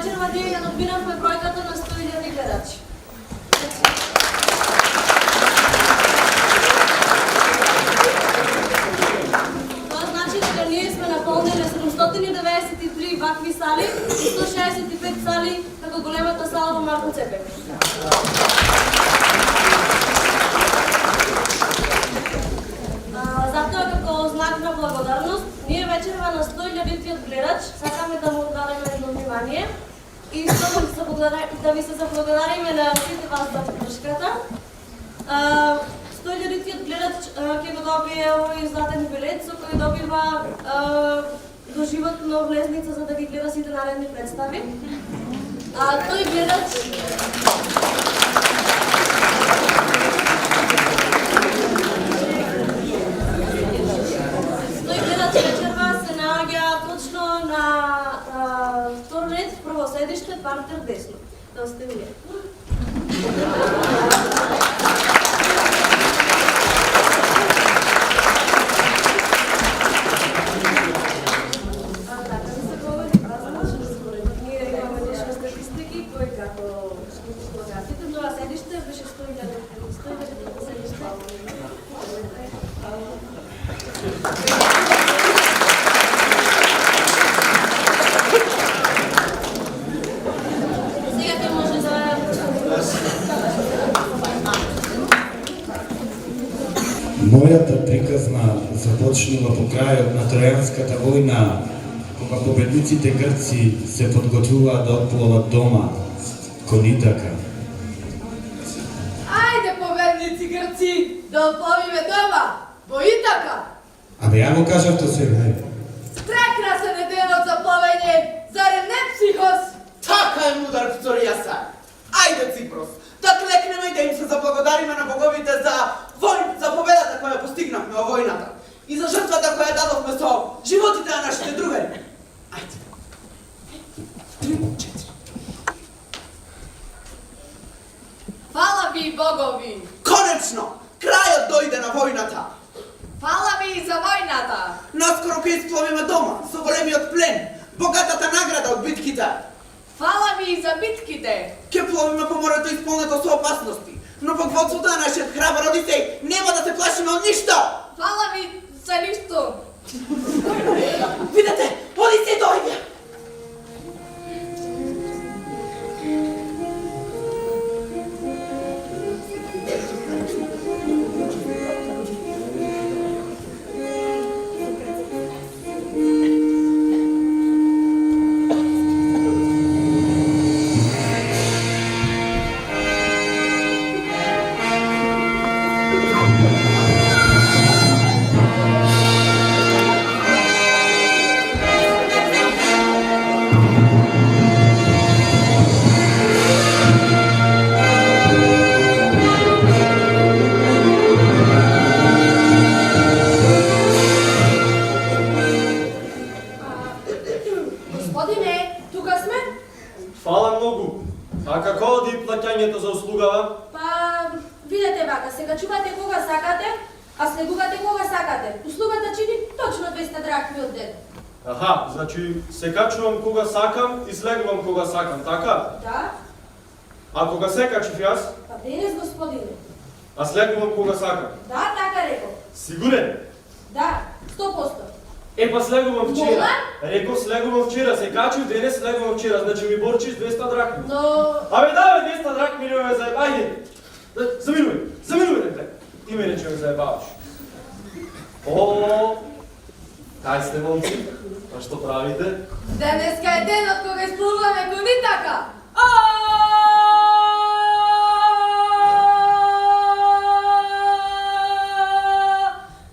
вечерва ние ја надминавме бројката на 100.000 гледачи. Тоа значи дека ние сме наполнили 793 вакви сали и 165 сали како големата сала во Марко Цепек. Затоа како знак на благодарност, ние вечерва на 100.000-тиот гледач сакаме да му дадеме едно внимание и да ви се заблагодариме на сите вас за поддршката. 100.000-тиот гледач ќе го добие овој златен билет со кој добива доживотно влезница за да ги гледа сите наредни представи. Тој гледач вечерва се наоѓа точно на втор ред, прво седиште, партер десно. Да сте вие. Ние имаме лично статистики, кои како фотографите, но седиште беше 100.000 седиште. Мојата приказна започнува по крајот на Тројанската војна, кога победниците грци се подготвуваат да отплуват дома кон Итака. Ајде, победници грци, да отпловиме дома, во Итака! Абе, ја го кажав то сега. Прекрасен е денот за пловење, зарем не, психос? Така е, мудар пцоријаса! Ајде, Ципрос, да клекнеме и да им се заблагодариме на боговите за победата која постигнавме во војната и за жртвата која дадовме со животите на нашите другари. Ајде. 3, 4. Фала ви, богови! Конечно! Крајот дојде на војната! Фала ви за војната! Наскоро ќе испловиме дома со големиот плен, богатата награда од битките. Фала ви за битките! Ќе пловиме по морето исполнето со опасности, но под водството на нашиот храбар Одисеј нема да се плашиме од ништо! Фала ви за ништо! Видете, Одисеј дојде! за услугава? Па, видете вака, се качувате кога сакате, а слегувате кога сакате. Услугата чини точно 200 драхми од ден. Аха, значи се качувам кога сакам и слегувам кога сакам, така? Да? А кога се качив јас? Па денес, господине. А слегувам кога сакам? Да, така реков. Сигурен? Да, 100%. Е, па слегувам вчера. Мола? Реков слегувам вчера, се качив денес, слегувам вчера, значи ми борчиш 200 драхми. Но... Абе да, бе, 200 драхми не ме заеб, ајде. Заминувај, некај. Ти мене че ме заебаваш. О, кај сте, момци? А што правите? Денеска е денот кога исплуваме кон Итака.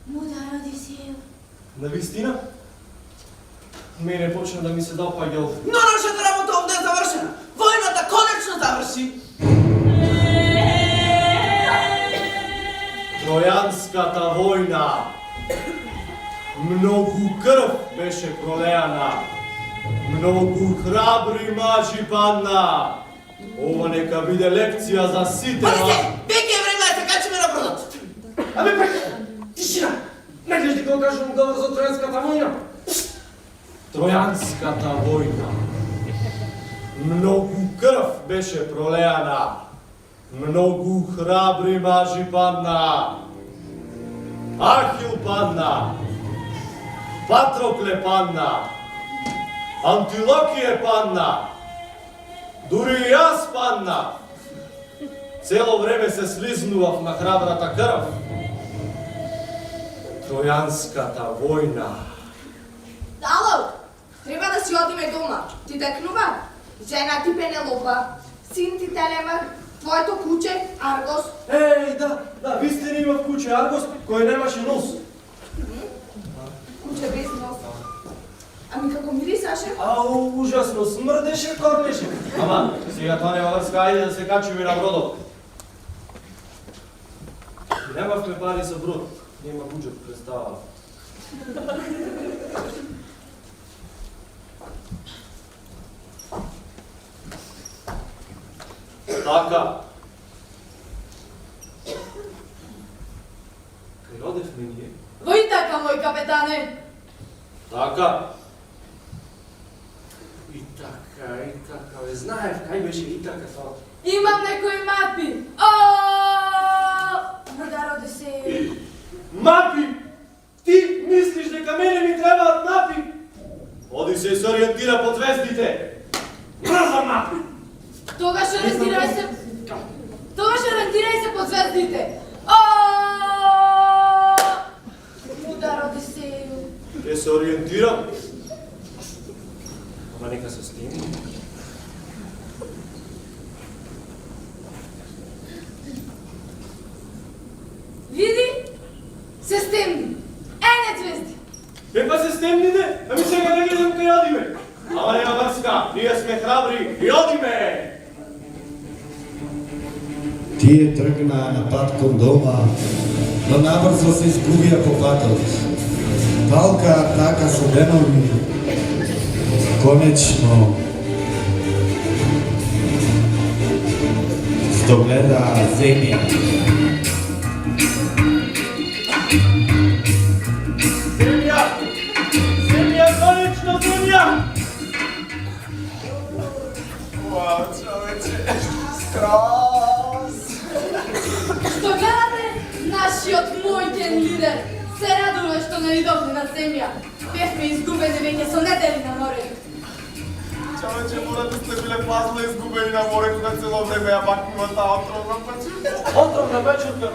Мудар Одисеј. Навистина? Мене почна да ми се допаѓал. Но нашата работа овде е завршена. Војната конечно заврши. Тројанската војна. Многу крв беше пролеана. Многу храбри мажи падна. Ова нека биде лекција за сите вас. Одисеј, веќе е време да се качиме на бродот. Абе, тишина! Не гледаш дека кажувам говор за Тројанската војна? Тројанската војна. Mnogu krv беше пролеяна. Многу храбри мажи падна. Ахил падна. Патрокле падна. Антилокije падна. Дури и јас падна. Цело време се слизнував на храбрата крв. Тројанската војна. Ало, треба да си одиме дома. Ти текнува? Жена ти Пенелопа, син ти Телемах, твоето куче Аргос. Еј, да, вистина имав куче Аргос, кој немаше нос. Куче без нос. Ами како мирисаше? Ау, ужасно, смрдеше, корнеше. Ама, сега тоа нема врска, ајде да се качиме на бродот. Немавме пари за брод, нема буџет представа. Така. Кај одевме ние? Во Итака, мој капетане. Така. Итака, бе, знаев кај беше Итака тоа. Имам некои мапи. Мудар Одисеј. Мапи! Ти мислиш дека мене ми требаат мапи? Одисеј се ориентира по звездите. Мрзам мапи! Тогаш ориентирај се по звездите. Мудар Одисеј. Ке се ориентирам. Ама нека се сними. Види? Се стемни. Ене звезди. Па се стемните, ами сега да гледам кај одиме. Ама нема врска, ние сме храбри и одиме! Тие тргнаа на пат кон дома, но набрзо се изгубија по патот. Палка така со денови, конечно догледа земја. Земја, конечно земја! Вау, човече, скроз! Што гледате, нашиот мојкен лидер се радува што не идовме на земја. Бевме изгубени веќе со недели на море. Човече, мора да сте биле пазле изгубени на море, кога цело време ја бакнува таа отровна пачурка. Отровна пачурка?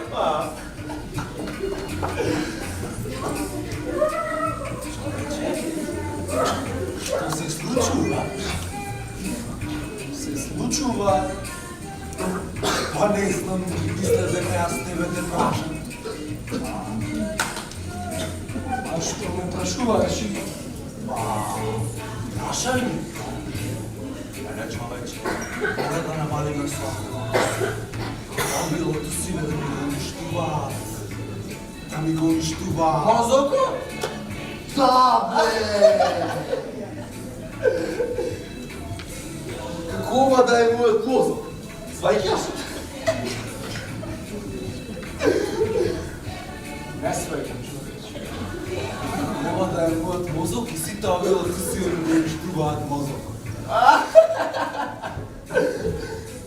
Што се случува? Се случува. Па не знам, мисля дека јас тебе те прашам. А што ме прашуваш? Прашај ми. Мене човече, мора да намалиме со мобилото си да ми го уништуваат. Да ми го уништуваат. Мозоко? Да, бе! Какова да е мојот мозок? Сваќаш? Не свеќам, човече. Какова да е мојот мозок и сите овие си ми го уништуваат мозок.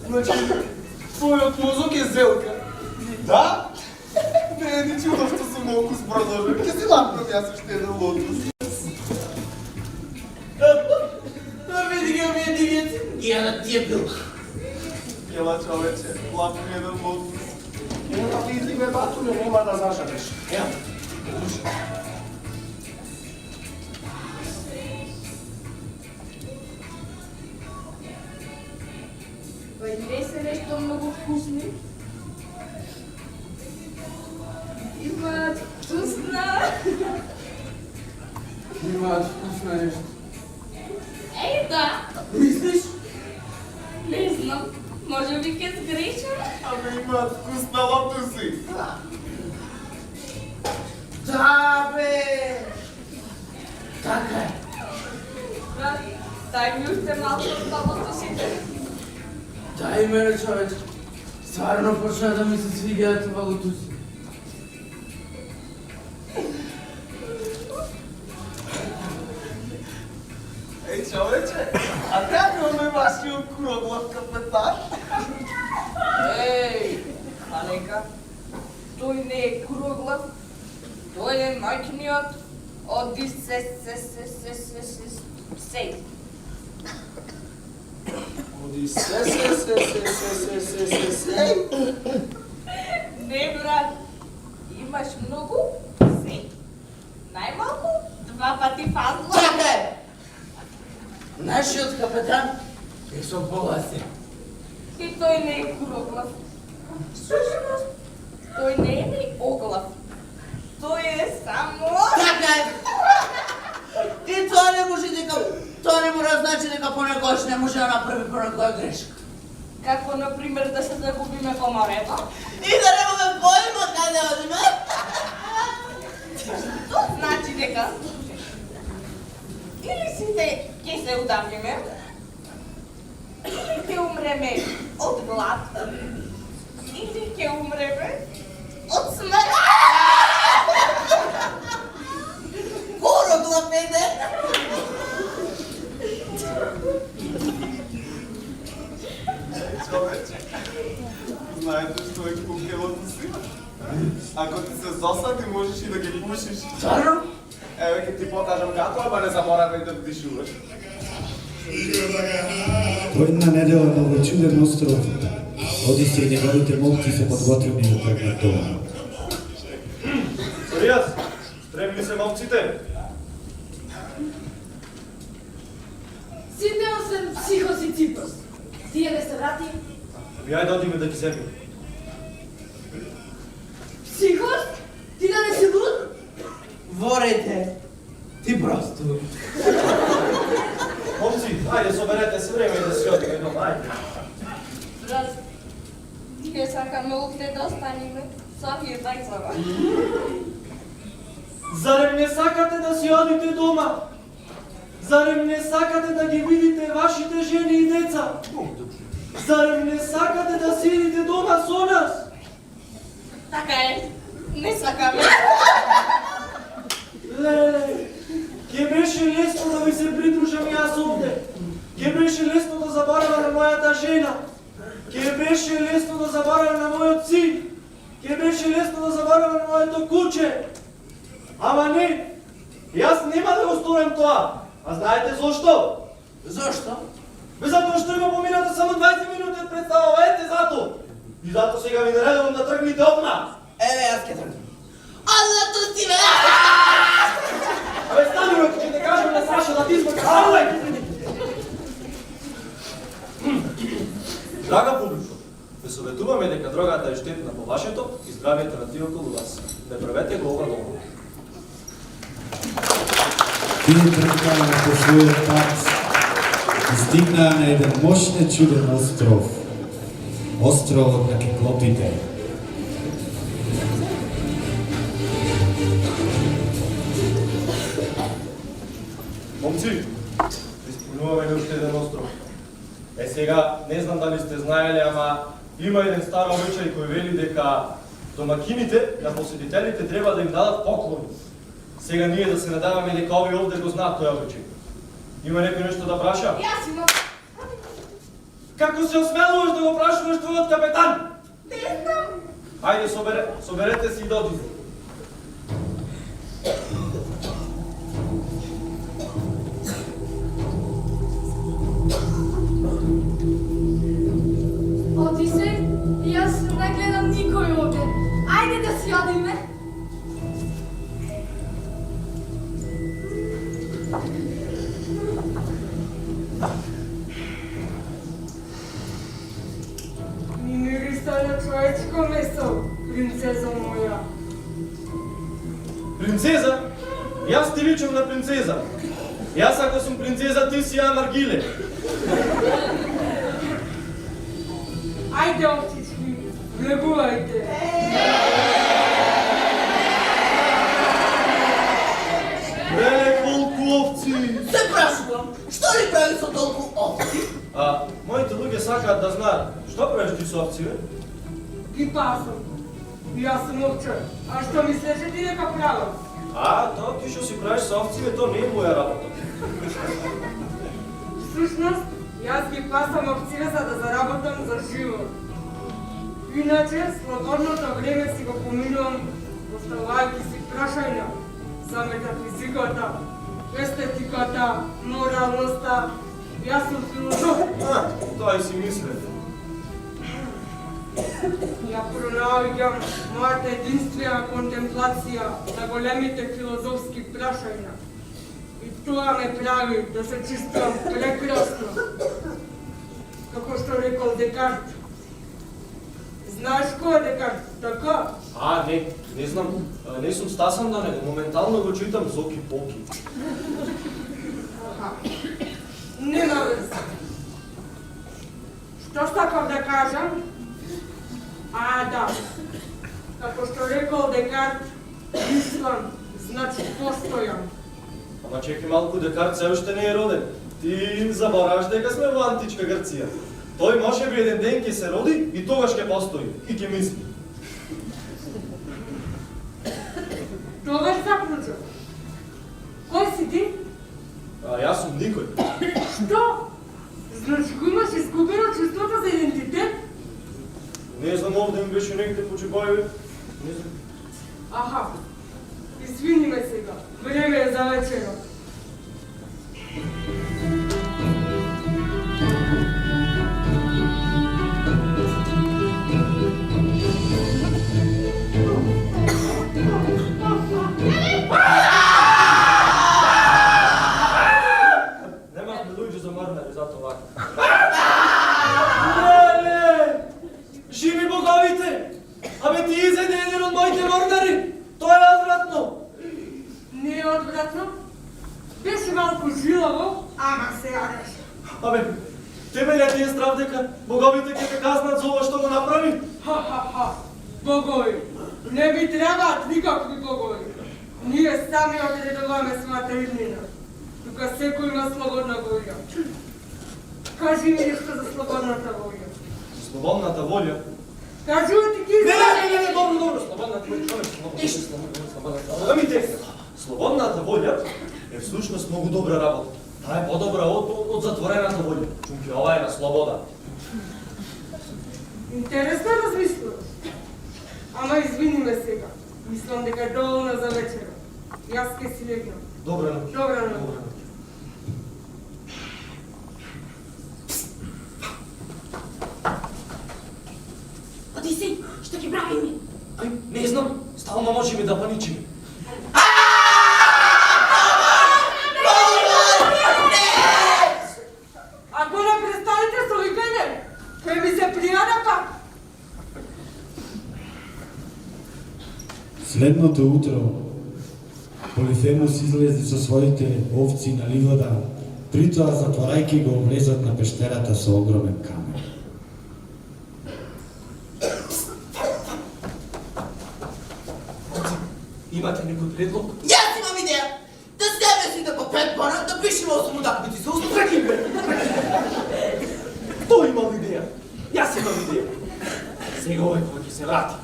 Значи, твојот мозок е зелка. Да? Не е ни чудо што сум окус продолжен. Ке си лапнам јас уште еден лотус. Види ги овие дигеци. Ја да ти е бил. Ела човече, лапнам еден лотус. Ева да ти излиме батуле, нема да зажалиш. Ева. Вајде се нешто многу вкусно. Имаат вкусна. Имаат вкусно нешто. Еј, да. Мислиш? Не знам. Може би ке сгрешам? Абе имаат вкусна лотуси. Да, бе! Така е. Брат, дај ми уште малку од лотусите. Дај мене, човече. Стварно почна да ми се свиѓаат ова лотуси. Еј, човече, а како ме баш нашиот круглав капетан. Ей, Алека, тој не е круглав, тој е мајкиниот Одисей. Не, брат, имаш многу сей. Најмалку 2 пати фазла. Чакай! Нашиот капетан е со боласен. И тој не е круглав. Всушност, тој не е ни оглав. Тој е само... Чакай! И тоа не може дека... Тоа не мора значи дека понекогаш не може да направи понекоја грешка. Како, например, да се загубиме по морето. И да немаме појма каде одиме. Тоа значи дека... Или сите ќе се удавиме, или ќе умреме од глад, или ќе умреме од смрт. Куроглав иде! Човече, знаете што е кукелото си? Ако ти се засади, можеш и да ги пушиш. Царно? Еве ќе ти покажам како, ама не заборавај да вдишуваш. По една недела на овој чуден остров, Одисеј и неговите момци се подготвени да тргнат дома. Соријас, спремни се момците? Сите освен Психос и Ципрос. Тие не се врати? Ајде да одиме да ги земим. Психос? Ти да не си луд? Ворете! Ти просто... Момци, ајде соберете се време и да си одиме дома, ајде. Брат, ние сакаме овде да останеме со овие двајцава. Зарем не сакате да си одите дома? Зарем не сакате да ги видите вашите жени и деца? Зарем не сакате да седите дома со нас? Така е, не сакаме. Леле, ќе беше лесно да ви се придружам јас овде. Ќе беше лесно да заборавам на мојата жена. Ќе беше лесно да заборавам на мојот син. Ќе беше лесно да заборавам на моето куче. Ама не, јас нема да го сторам тоа. А знаете зошто? Зошто? Бе затоа што има поминато само 20 минути од представава, ете зато. И зато сега ви наредувам да тргнете од нас. Еве, јас ќе тргнам. А зато си бе! Абе стани, бе, ќе те кажем на Саша да ти измъка. Ставай! Драга публика, ве советуваме дека дрогата е штетна по вашето и здравието на тие околу вас. Не правете го ова дома. Тие тргнаа по својот пат, стигнаа на еден мощен чуден остров. Островот на киклопите. Момци, исполнуваме ни уште еден остров. Е сега, не знам дали сте знаеле, ама има еден стар обичај кој вели дека домакините на посетителите треба да им дадат поклони. Сега ние да се надаваме дека овие овде го знаат тој обичај. Има некој нешто да праша? Јас имам... Како се осмелуваш да го прашуваш твојот капетан? Не знам. Ајде, соберете се и додите. Одисеј, јас не гледам никој овде. Ајде да си одиме. Мириса на човечко месо, принцезо моја. Принцеза? Јас ти личам на принцеза. Јас ако сум принцеза, ти си ја наргиле. Ајде, овчички, влегувајте. Леле, колку овци! Се прашувам, што ли прави со толку овци? А, моите луѓе сакаат да знаат, што правиш ти со овци, бе? Ги пасам. Јас сум овчар. А што мислеше ти дека правам? А, тоа ти што си правиш со овци, бе, тоа не е моја работа. Всушност, Jaz ги пасам овците за да заработам за живот. Иначе, слободното време си го поминувам, оставајќи си прашања за метафизиката, естетиката, моралноста. Јас сум филозоф. Тоа и си мислев. Ја пронаоѓам мојата единствена контемплација на големите филозофски прашања. И тоа ме прави да се чувствувам прекрасно. Како што рекол Декарт. Знаеш кој е Декарт, така? Не знам, не сум стасан на него, моментално го читам Зоки Поки. Нема врска. Што сакав да кажам? Да. Како што рекол Декарт, мислам, значи постојам. Ама чекай малку, Декарт се уште не е роден. Ти забораваш дека сме во античка Грција. Тој може би еден ден ќе се роди и тогаш ќе постои и ќе мисли. Тогаш заклучав. Кој си ти? Јас сум никој. Што? Значи го имаш изгубено чувството за идентитет? Не знам, овде ми беше негде по Чебајове. Не знам. Извини ме сега. Време е за вечера. Немавме луѓе за мрнари, зато вака. Живи боговите! Абе ти изеде еден од моите морнари! Тоа е одвратно! Не е одвратно. Беше малку жилаво, ама се јадеш. Абе, тебе не ти е страв дека боговите ќе те казнат за ова што го направи? Богови. Не би требаат никакви богови. Ние сами одредуваме својата иднина. Тука секој има слободна волја. Кажи ми нешто за слободната волја. Слободната волја? Кажувам ти ги Не, добро, слободната волја. Слободната волја е всушност многу добра работа. Таа е подобра од затворената волја. Чунки, ова е на слобода. Интересно размислуваш. Ама извини ме сега. Мислам дека е доволно за вечера. Јас ке си легнам. Добра ноќ. Добра ноќ. Одисеј, што ги правиме? Не знам, стално можеме да паничиме. Ако не престанете со викање, кој ми се пријада пак. Следното утро Полифемус излезе со своите овци на ливада, притоа затворајќи го влезот на пештерата со огромен камен. Имате некој предлог? Јас имам идеја! Да себе си да по 5 бона, да пишеме 8 удакмици со устно. Преки бе! Тој имал идеја. Јас имам идеја. Сега овој кога ќе се врати,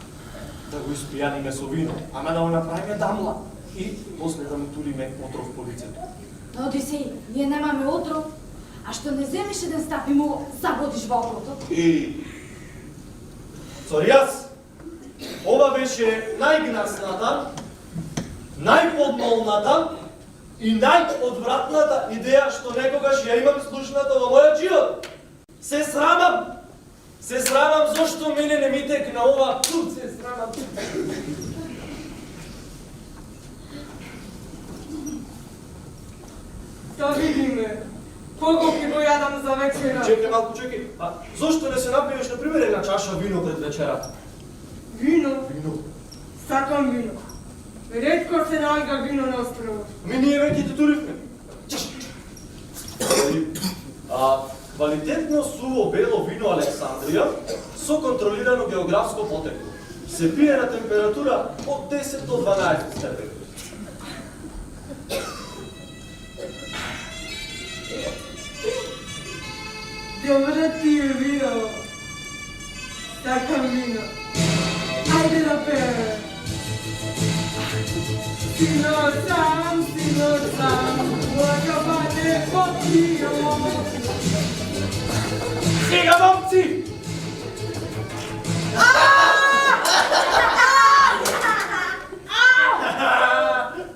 да го испијаниме со вино, ама да го направиме дамла и после да му туриме отров по лицето. Одисеј, ние немаме отров, а што не земеш еден стап и му забодиш во окото? Цоријас, ова беше најгнасната, најподмолната и најодвратната идеја што некогаш ја имам слушната во мојот живот. Се срамам зошто мене не ми текна ова пут, се срамам. Да видиме. Колку ќе го јадам за вечера? Чекај малку, чекај. Зошто не се напиеш, на пример, една чаша вино пред вечерата? Вино? Вино. Сакам вино. Ретко се наоѓа вино на островот. Ние веќе те туривме. Квалитетно суво бело вино Александрија со контролирано географско потекло. Се пие на температура од 10 до 12 степени. Добро ти е вино. Сакам вино. Ајде да пееме. Синот сам, моја бате попијо. Сега, момци!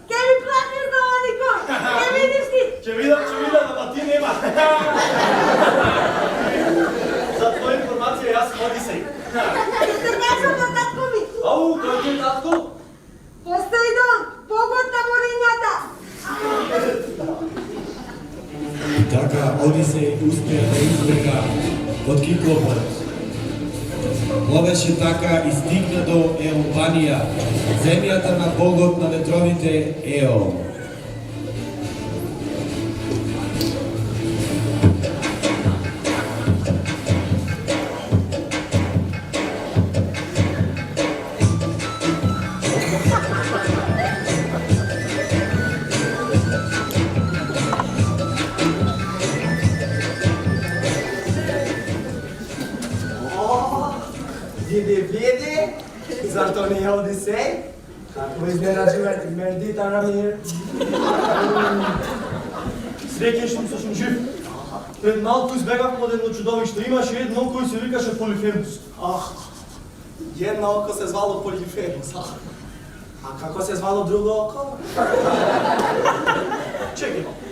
Ке ми плачеш за ова никој? Ке видиш ти? Ќе видам, ама ти нема. За твоја информација, јас сум Одисеј. Ќе те кажам на татко ми. Ау, кој ти е татко? Постојдон, богот на морињата. И така Одисеј успеа да избега од Киклопот. Пловеше така и стигна до Еолпанија, земјата на богот на ветровите Еол. Види, зар то не е Одисеј? Како изненаджувате, Мердита Рамир. Среќен што сум жив. Пред малку избегавме од едно чудовиште. Имаше едно кој се викаше Полифемус. Едно око се звало Полифемус. А како се звало друго око? Чекај малку.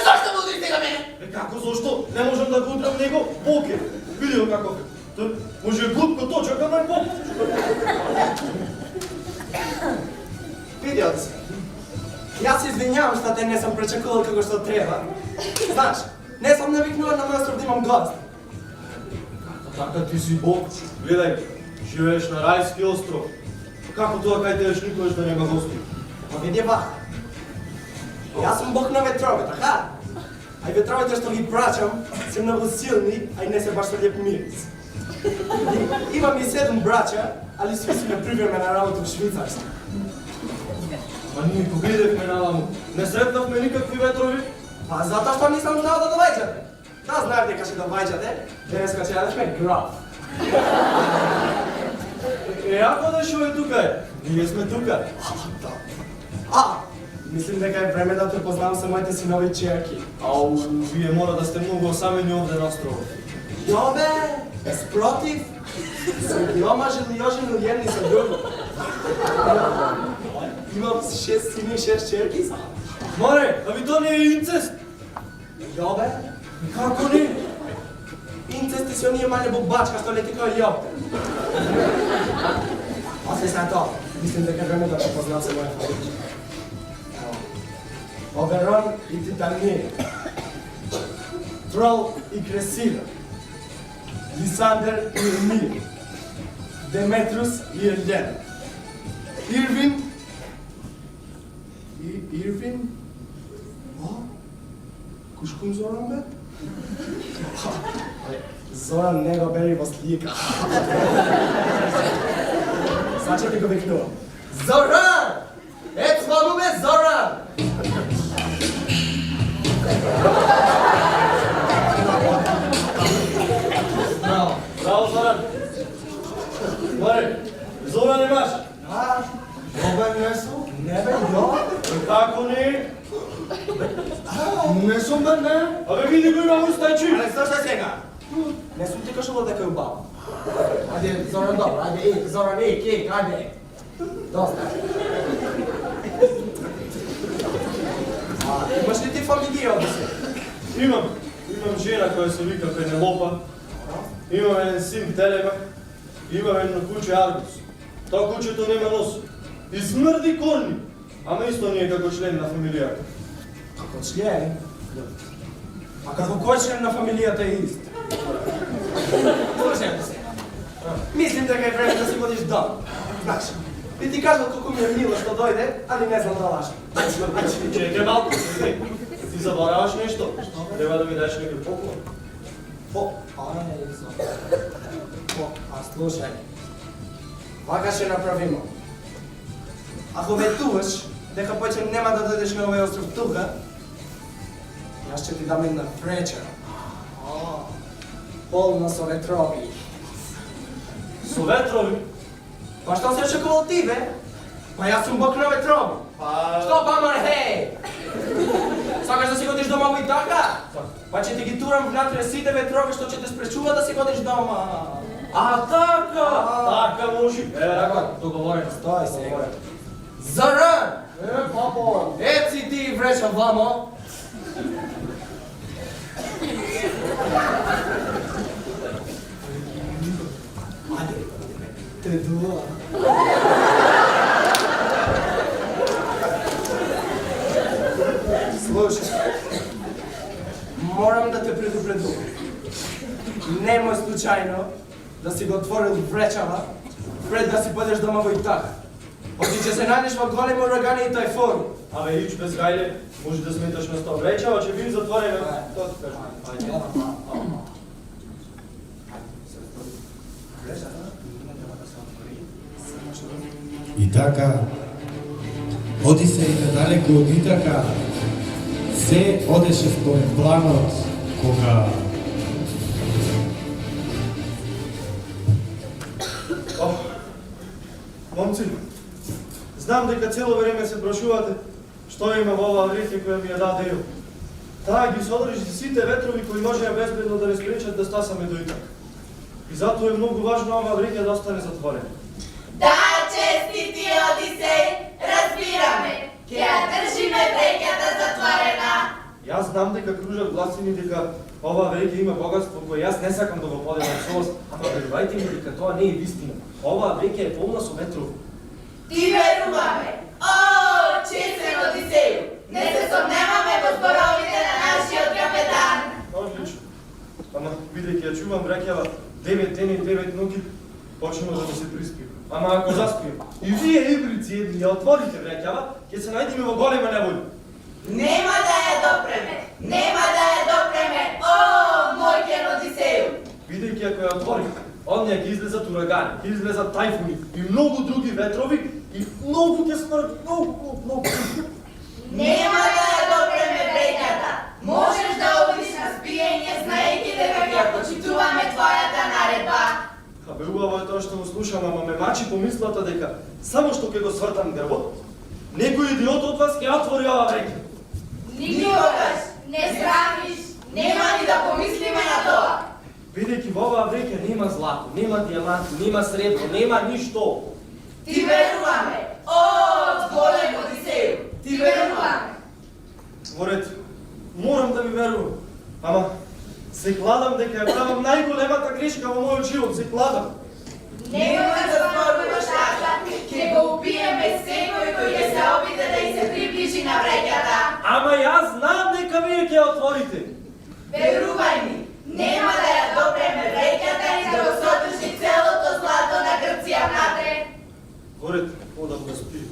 Зашто му удрите на мене? Како зошто? Не можам да го удрам него. Бог е. Види го како е. Тој може глупко точка кај мај Бог. Види се. Јас се извинјавам што те не сам пречекувал како што треба. Знаеш, не сам навикнуван на мој остров да имам гост. Така ти си Бог. Гледај, живееш на рајски остров. Како тоа кај те никогаш да нема гости? Па види вака. Јас сум Бог на ветрове, така? А и ветровите што ги праќам се многу силни, а и не се баш со леп мирис. Имам и 7 браќа, али сви сме привремена работа во Швицарска. Ма ние победевме наваму. Не сретнавме никакви ветрови. Па затоа што нисам знал да доваѓате. Да знаев дека ќе доваѓате, денеска ќе јадешме граф. Ако дешо е тука е? Ние сме тука. Мислим дека е време да те познавам со моите синови и черки. Ау, вие мора да сте многу осамени овде на островот. Јобе, спротив, сум ги омажил и оженил едни со други. Имам 6 сини и 6 черки. Море, а ви тоа не е инцест? Јобе, Како не? инцести се оние мале бубачка што лети кој јопте. Освест на тоа, мислим дека е време да те познавам со моја фамилија. Оверон и Титанин, Трол и Кресина, Лисандер и Емир, Деметрус и Елена, Ирвин и Ирвин? Кушкун Зоран бе? Зоран не го бери во слика. Значи ти го викнувам. Зоран! Ец ману бе Зоран! Браво, Зоран! Море, Зоран имаш? Обе не сум? Не бе, ја? Како не? Не сум бе, не? Абе види го има устајчи! Але слушај сега. Не сум ти кажувал дека е убаво. Ајде, Зоран, добро, ајде, Зоран, ик, ајде. Доста. Имаш ли ти фамилија овде се? Имам жена која се вика Пенелопа, имам еден син Телемак, имам едно куче Аргус. Тоа кучето нема нос и смрди корни, ама исто не е како член на фамилијата. Како член? А како кој член на фамилијата е ист? Слушај се. Мислим дека е време да си водиш дом. Знаеш, би ти кажал колку ми е мило што дојде, али не знам да лажам. Чекај малку, ти забораваш нешто? Треба да ми дадеш некој поклон. А слушај, вака ќе направимо. Ако ветуваш дека поќе нема да дојдеш на овој остров тука, јас ќе ти дам една вреча. Полна со ветрови. Со ветрови? Па што се очекувал ти, бе? Па јас сум Бог на ветрови. Што, бамар, хеј? Сакаш да си годиш дома и така? Па ќе ти ги турам внатре сите ветрови што ќе те спречува да си годиш дома. А така! Така може. Така, договорено. Стој сега. Заран! Папо! Еци ти вреча вамо. Ајде, те дуа. Слушай, морам да те предупредувам. Немој случајно да си го отворил вречава пред да си бъдеш дома во Итаха. Оти ќе се најдеш во големи урагани и тајфуни. Абе, ич без гајле, може да сметаш на 100 вречава, ќе бим затворено. Тоа ти кажам. Ајде. И така, Одисеј надалеку од Итака, се одеше според планот, кога Момци, знам дека цело време се прашувате што има во оваа вреќа која ми ја даде Ео. Таа ги содржи сите ветрови кои можеа безбедно да не спречат да стасаме до Итак. И затоа е многу важно оваа вреќа да остане затворена. Да, честити Одисеј, разбираме. Ќе ја држиме вреќата затворена. Јас знам дека кружат гласини дека оваа вреќа има богатство кое јас не сакам да го поделам со вас, ама верувајте ми дека тоа не е вистина. Оваа вреќа е полна со ветрови. Ти веруваме. О, честен Одисеју, не се сомневаме во зборовите на нашиот капетан. Одлично. Ама бидејќи ја чувам вреќава 9 дени, 9 ноќи, почнува да ми се приспива. Ама ако заспием и вие ибрици едни ја отворите вреќава, ќе се најдеме во голема неволја. Нема да ја допреме, нема да ја допреме. О, мојкен Одисеју. Бидејќи ако ја отворите, од неја ќе излезат урагани, ќе излезат тајфуни и многу други ветрови и многу ќе смрт, многу. Нема да ја допреме вреќата. Можеш да одиш на спиење, знаејќи дека ќе ја почитуваме твојата наредба. Абе, убаво е тоа што го слушам, ама ме мачи помислата дека само што ќе го свртам дрвот, некој идиот од вас ќе отвори оваа вреќа. Никогаш не срамиш, нема ни да помислиме на тоа. Бидејќи во оваа вреќа нема злато, нема дијаманти, нема сребро, нема ништо. Ти веруваме. О, голем Одисеју, ти веруваме. Во ред, морам да ми верувам, ама се кладам дека ја правам најголемата грешка во мојот живот, се кладам. Немој да зборуваш така, ќе го убиеме секој кој ќе се обиде да и се приближи на вреќата. Ама јас знам дека вие ќе ја отворите. Верувај ми, нема да ја допреме вреќата и да го содржи целото злато на Грција внатре. Во ред, одам да спием.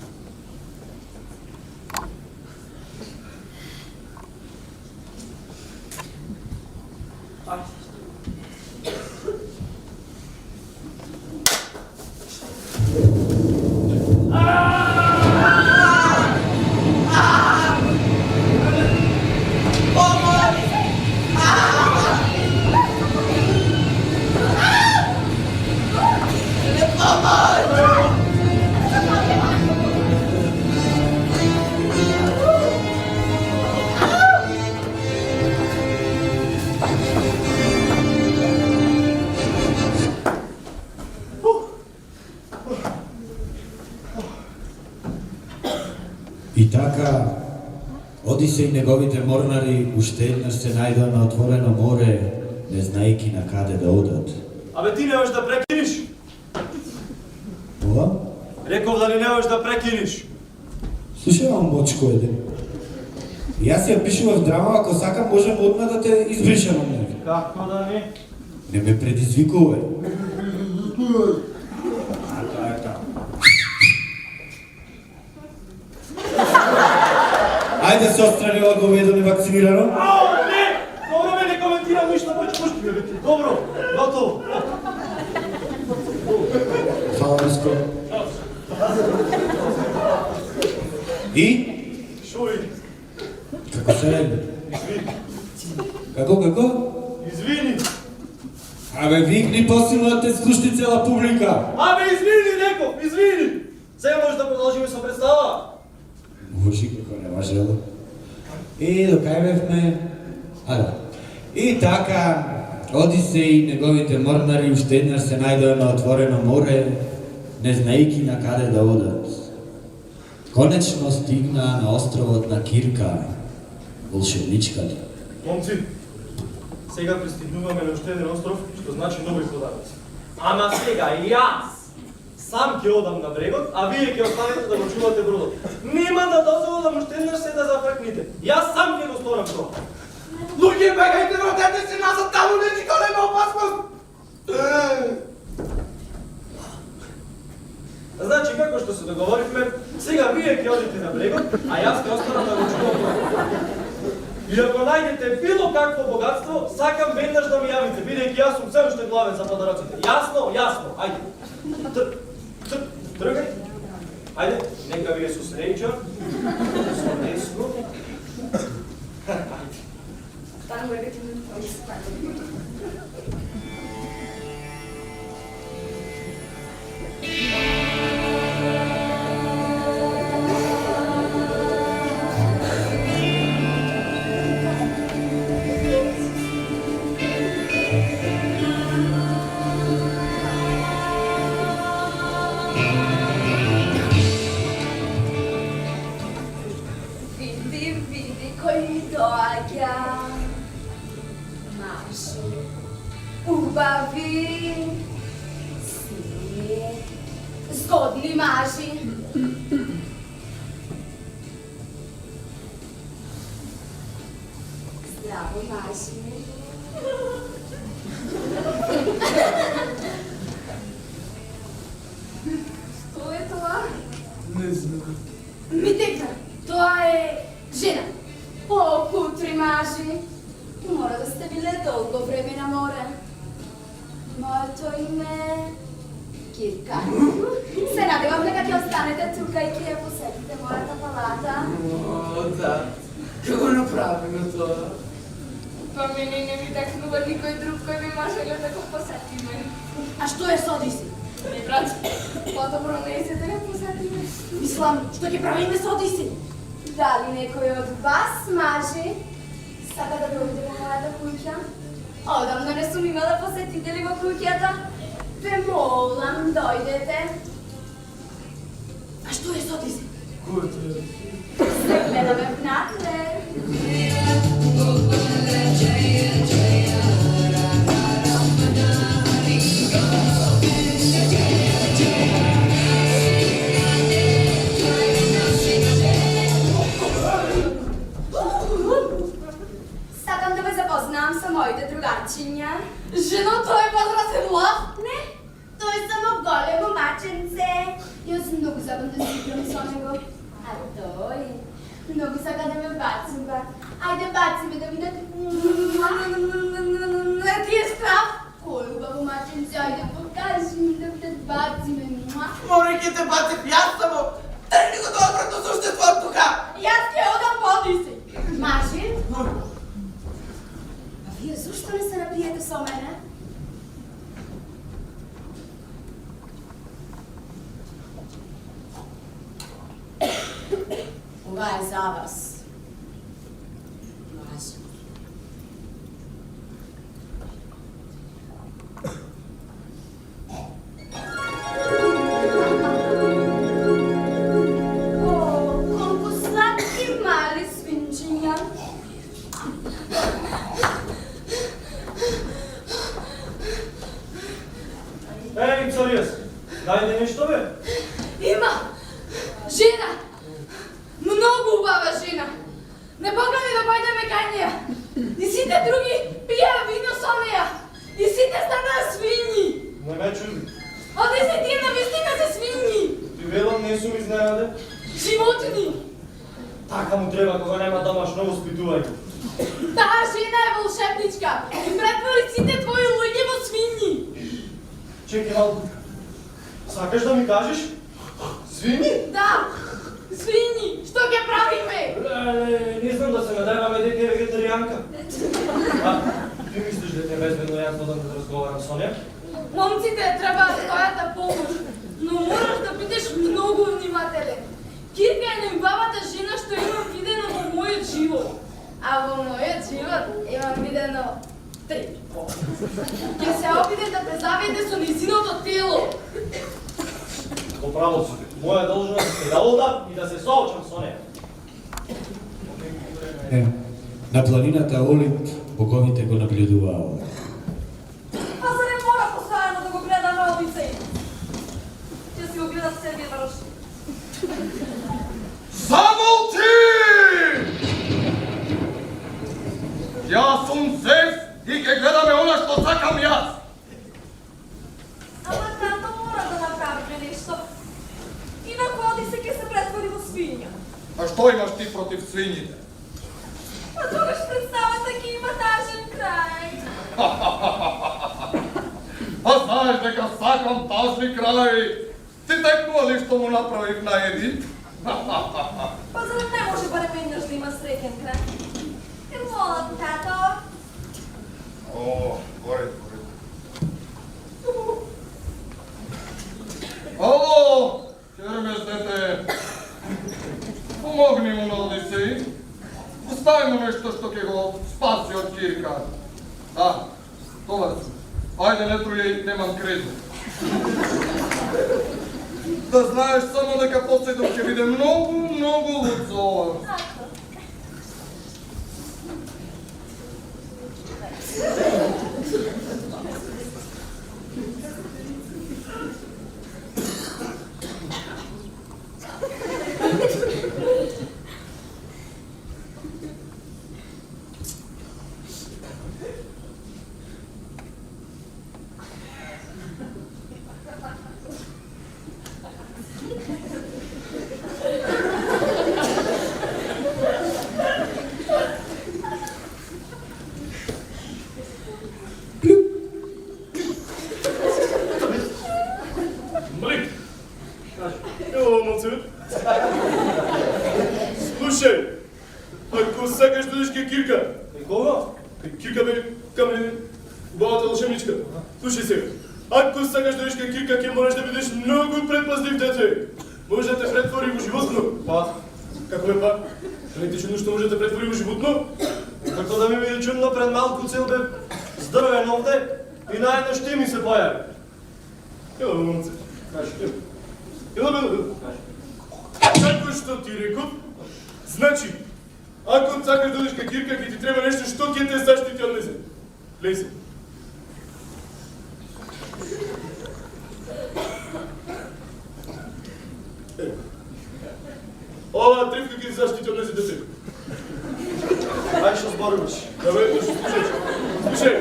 И така, Одисеј и неговите морнари уште еднаш се најдоа на отворено море, не знаејќи на каде да одат. Абе ти не можеш да прекиниш. Ова? Реков дали не можеш да прекиниш. Слушај, мочко еден. Јас ја пишував драма, ако сакам можам одма да те избришам од нега. Како да не? Не ме предизвикувај. Ајде се отстрани ова говедо невакцинирано. Ау, не! Добро ме не коментирам ништо, пушки ме бе. Добро, готово. Фала, Риско. И? Шуј. Како се? Како? Извини. Абе, викни посилно да те слушни цела публика. Абе, извини, реков, извини. Сега може да продолжиме со представа. Може, како нема жело. И до кај бевме? И така, Одисеј и неговите морнари уште еднаш се најдоа на отворено море, не знаејќи на каде да одат. Конечно стигна на островот на Кирка, волшебничката. Момци, сега пристигнуваме на уште еден остров, што значи нови подароци. Ама сега јас сам ќе одам на брегот, а вие ќе останете да го чувате бродот. Нема да дозволам уште еднаш се да зафркнете. Јас сам ќе го сторам тоа. Луѓе, бегајте, вратете се назад, таму не никој нема опасност! Значи, како што се договоривме, сега вие ќе одите на брегот, а јас ќе останам да го чувам бродот. И ако најдете било какво богатство, сакам веднаш да ми јавите, бидејќи јас сум се уште главен за подароците. Јасно? Јасно. Ајде. Тргај. Ајде, нека ви е со среќа, со лесно. Ајде. Стану егати ми Види кој доаѓа. Мажи, убави, сини, згодни мажи. Здраво, мажи. Што е тоа? Не знам. Ми дека, тоа е жена. По-кутри мажи. Мора да сте биле долго време на море. Моето име е Кирка. Се надевам дека ќе останете тука и ќе ја посетите мојата палата. О, да. Како направено тоа? Па мене не ми такнува никој друг кој би можело да го посетиме. А што е со Одиси? Не, брат, по-добро не е да ја посетиме. Мислам, што ќе правиме со Одиси? Дали некој од вас, мажи, сака да дојде во мојата куќа? Одамна не сум имала посетители во куќата. Ве молам, дојдете. А што е со Одиси? Кој е? Се гледаме внатре. Сакам да ве запознам со моите другарчиња. Жено, тој е возрастен лав? Не, тој е само големо маченце. Јас многу сакам да се играм со него. А тој многу сака да ме бацува. Ајде баци ме да видат. Не ти е страв? Кој убаво маченце, ајде покажи ми да видат, баци ме. Море ќе те бацев јас само. Тргни го тоа обратно суштество од тука. Јас ќе одам по Одиси. Мажи? А вие зашто не се напиете со мене? Ова е за вас. Мажи. О, колку сладки мали свинчиња. Еј, Царијас, најде нешто бе? Има жена. Многу убава жена. Не покани да појдеме кај неја. И сите други пија вино со неја. И сите станаа свињи. Не ме чуди. Одиси тие на вистина се свињи. Ти велам не сум изненаде. Животни. Така му треба кога нема домашно воспитување. Таа жена е волшебничка. И претвори сите твои луѓе во свињи. Чекай малку. Сакаш да ми кажеш? Свини? Да. Свињи. Што ќе правиме? Не знам да се надеваме дека е вегетаријанка. А, ти мислиш дека е безбедно јас да разговарам со неја? Момците треба твојата помош, но мораш да бидеш многу внимателен. Кирка е најубавата жена што имам видена во мојот живот. A во мојот живот имам видено 3. Ќе се опитам да те заведе со низиното тело. По право си. Моја должност е да одам и да се соочам со неја. На планината Олимп боговите го наблюдуваа. Па за не мора постојано да го гледаме Одисеј. Ќе си го гледат себе врш. Замолчи! Јас сум Зевс и ќе гледаме она што сакам јас. Ама тато мора да направиме нешто. Инаку Одисеј ќе се претвори во свиња. А што имаш ти против свињите? Па тогаш представата ќе има тажен крај. А знаеш дека сакам тажни краји. Ти текнува ли што му направив на Еди? Па за да не може барем еднаш да има среќен крај. Те молам, тато. О, горе. Ало, Хермес дете. Помогни му на Одисеј. Остави му нешто што ќе го спаси од Кирка. Да, това сум. Ајде, не трујај, немам кредит. Да знаеш само дека Посејдон ќе биде многу луд за ова. Слушај, ако сакаш да идеш кај Кирка. Кај кога? Кај Кирка бе, камен, убавата волшебничка. Слушај сега, ако сакаш да идеш кај Кирка, ќе мораш да бидеш многу предпазлив, дете. Може да те претвори во животно. Па, како е па? Не ти чудно што може да те претвори во животно? Како да ми биде чудно пред малку цел бе здравен овде и наеднаш ти ми се појави. Ево, момце, кажи, ево. Ево, кажи. Како што ти реков? Значи, ако сакаш да одиш кај Кирка, ќе ти треба нешто што ќе те заштити од незе. Лези. Ова трифка ќе ти заштити од незе, дете. Ајде што зборуваш. Давај, слушај. Слушај,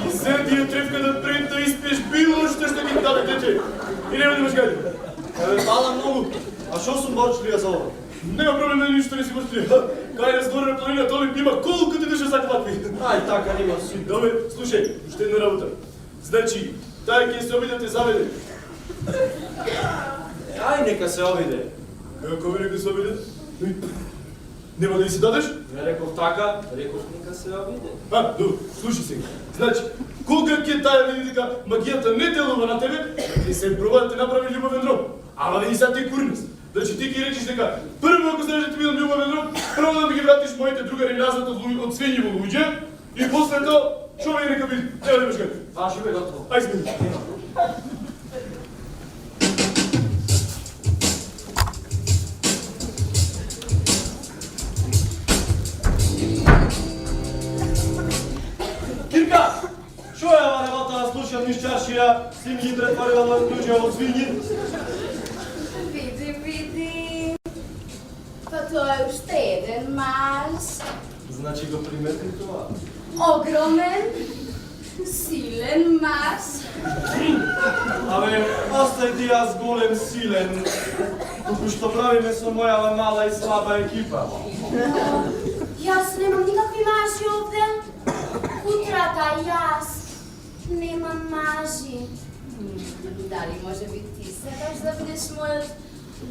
иззем тие трифка да пред да испиеш било што ќе ти даде, дете. И нема да имаш гајде. Абе, фала многу. А шо сум борчлија за ова? Нема проблем, не ништо не си борчлија. Кај разгоре на планината Олимп има колку ти душе сака вакви. Ај, така нема си. Добре, слушај, уште една работа. Значи, тај ќе се обиде да те заведе. Ај, нека се обиде. Како ви нека се обиде? Нема да и си дадеш? Не реков така, реков нека се обиде. А, добро, слушай сега. Значи, кога ќе таја види дека магијата не делува на тебе, ти се проба да те направи љубовен роб. Ама види сега ти курнес. Значи ти ќе речеш дека прво ако знаеш да ти бидам љубовен роб, прво да ми ги вратиш моите другари назад од свињи во луѓе и после тоа човек нека биде. Нема да имаш гајде. А, шо бе готово. Ај смени. Кирка! Шо е ова работа да слушам низ чаршија, си ми ги претварила на луѓе од свињи? Види. Па тоа е уште еден Марс. Значи го примети тоа. Огромен, силен Марс. Абе, остај ти јас голем силен, колку што правиме со мојава мала и слаба екипа. Јас немам никакви мажи овде. Утрата јас немам мажи. Дали може би ти сакаш да бидеш мојот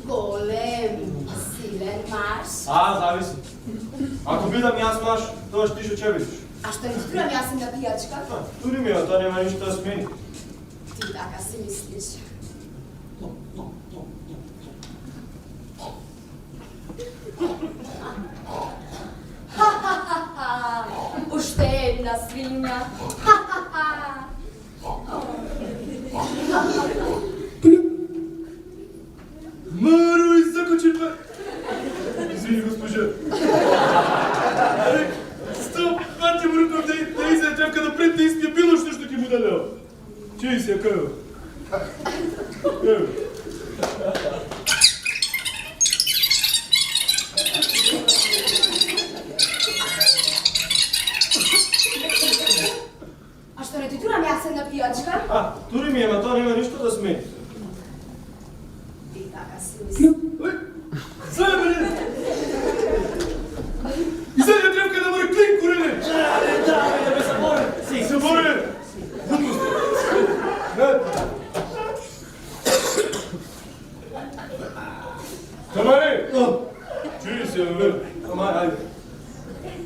голем, силен Марс? А, зависи. Ако бидам јас маж, тоа што ти што ќе бидеш. А што не ти турам јас сум да пијачка? Тури ми, тоа нема ништо да смени. Ти така си мислиш. Ха-ха-ха! Уште една свинја. Ха-ха-ха. Маро и закочи пе. Извини, госпожа. Стоп, пати му рукав да изя тряпка напред, да изпия пило, що ще ти му даде. Чей си, као? Ево. А што не ти турам јас една пијачка? А, тури ми е, ма тоа нема ништо да смени. Ти така си мисли. Сега бе! И сега ја трепка да мора клин, курене! Да, бе, заборе! Си, заборе! Камари! Чуй се, бе! Камари, ајде!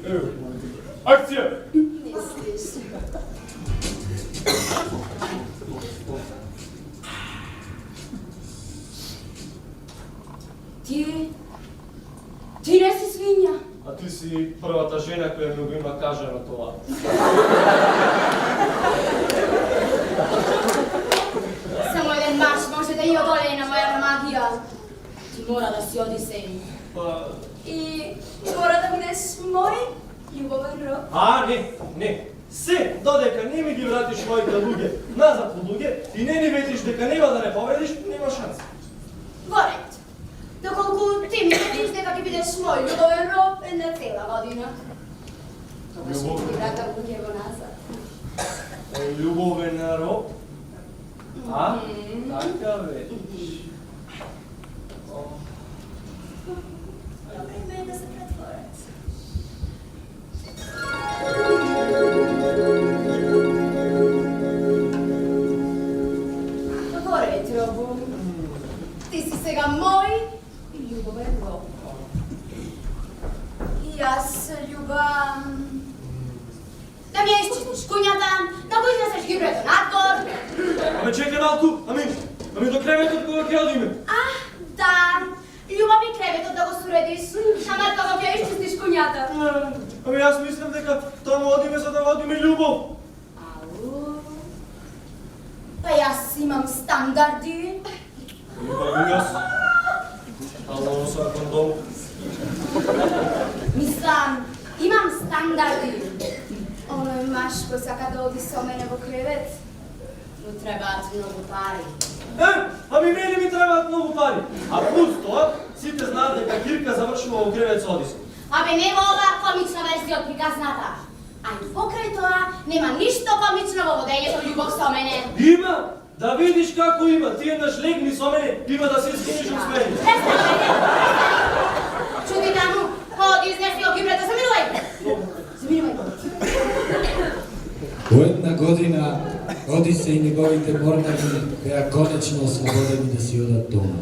Ево! Акција! Мислиш. Ти не си свинја. А ти си првата жена која ми го има кажа на тоа. Само еден маш може да ја одолее на моја магија. Ти мора да си Одисеј. Па... И мора да бидеш мој љубовен роб. А, не. Се, додека не ми ги вратиш моите луѓе назад во луѓе и не ни ветиш дека нема да не победиш, нема шанса. Во ред. Доколку ти ми ветиш дека ќе бидеш мој љубовен роб една цела година. Тогаш ќе ти врата луѓе во назад. Љубовен роб? А? Така ве. Добре, ме да се претворат. Во ред, робо. Ти си сега мој љубовен роб. И јас љубам да ми ја изчистиш куњата, да го изнесеш гибрето надгор. Аме чекай малку, ами до креветот кога ќе одиме. Да, љубам и креветот да го суредиш, ама кога ќе изчистиш куњата. Ами јас мислам дека таму одиме за да водиме љубов. Ау. Па јас имам стандарди. Имам и јас. Ало, сам кондом. Мислам, имам стандарди. Оној маш кој сака да оди со мене во кревет, му требаат многу пари. Ами мене ми требаат многу пари. А плюс тоа, сите знаат дека Кирка завршила во кревет со Одисеј. Абе не во оваа комична верзија од приказната. А и покрај тоа, нема ништо комично во водењето љубов со мене. Има! Да видиш како има. Ти еднаш легни со мене, има да се скинеш од смени. Чуди таму, оди изнеси го гибрето, заминувај! Заминувај! Во една година Одисеј и неговите морнари беа конечно ослободени да си одат дома.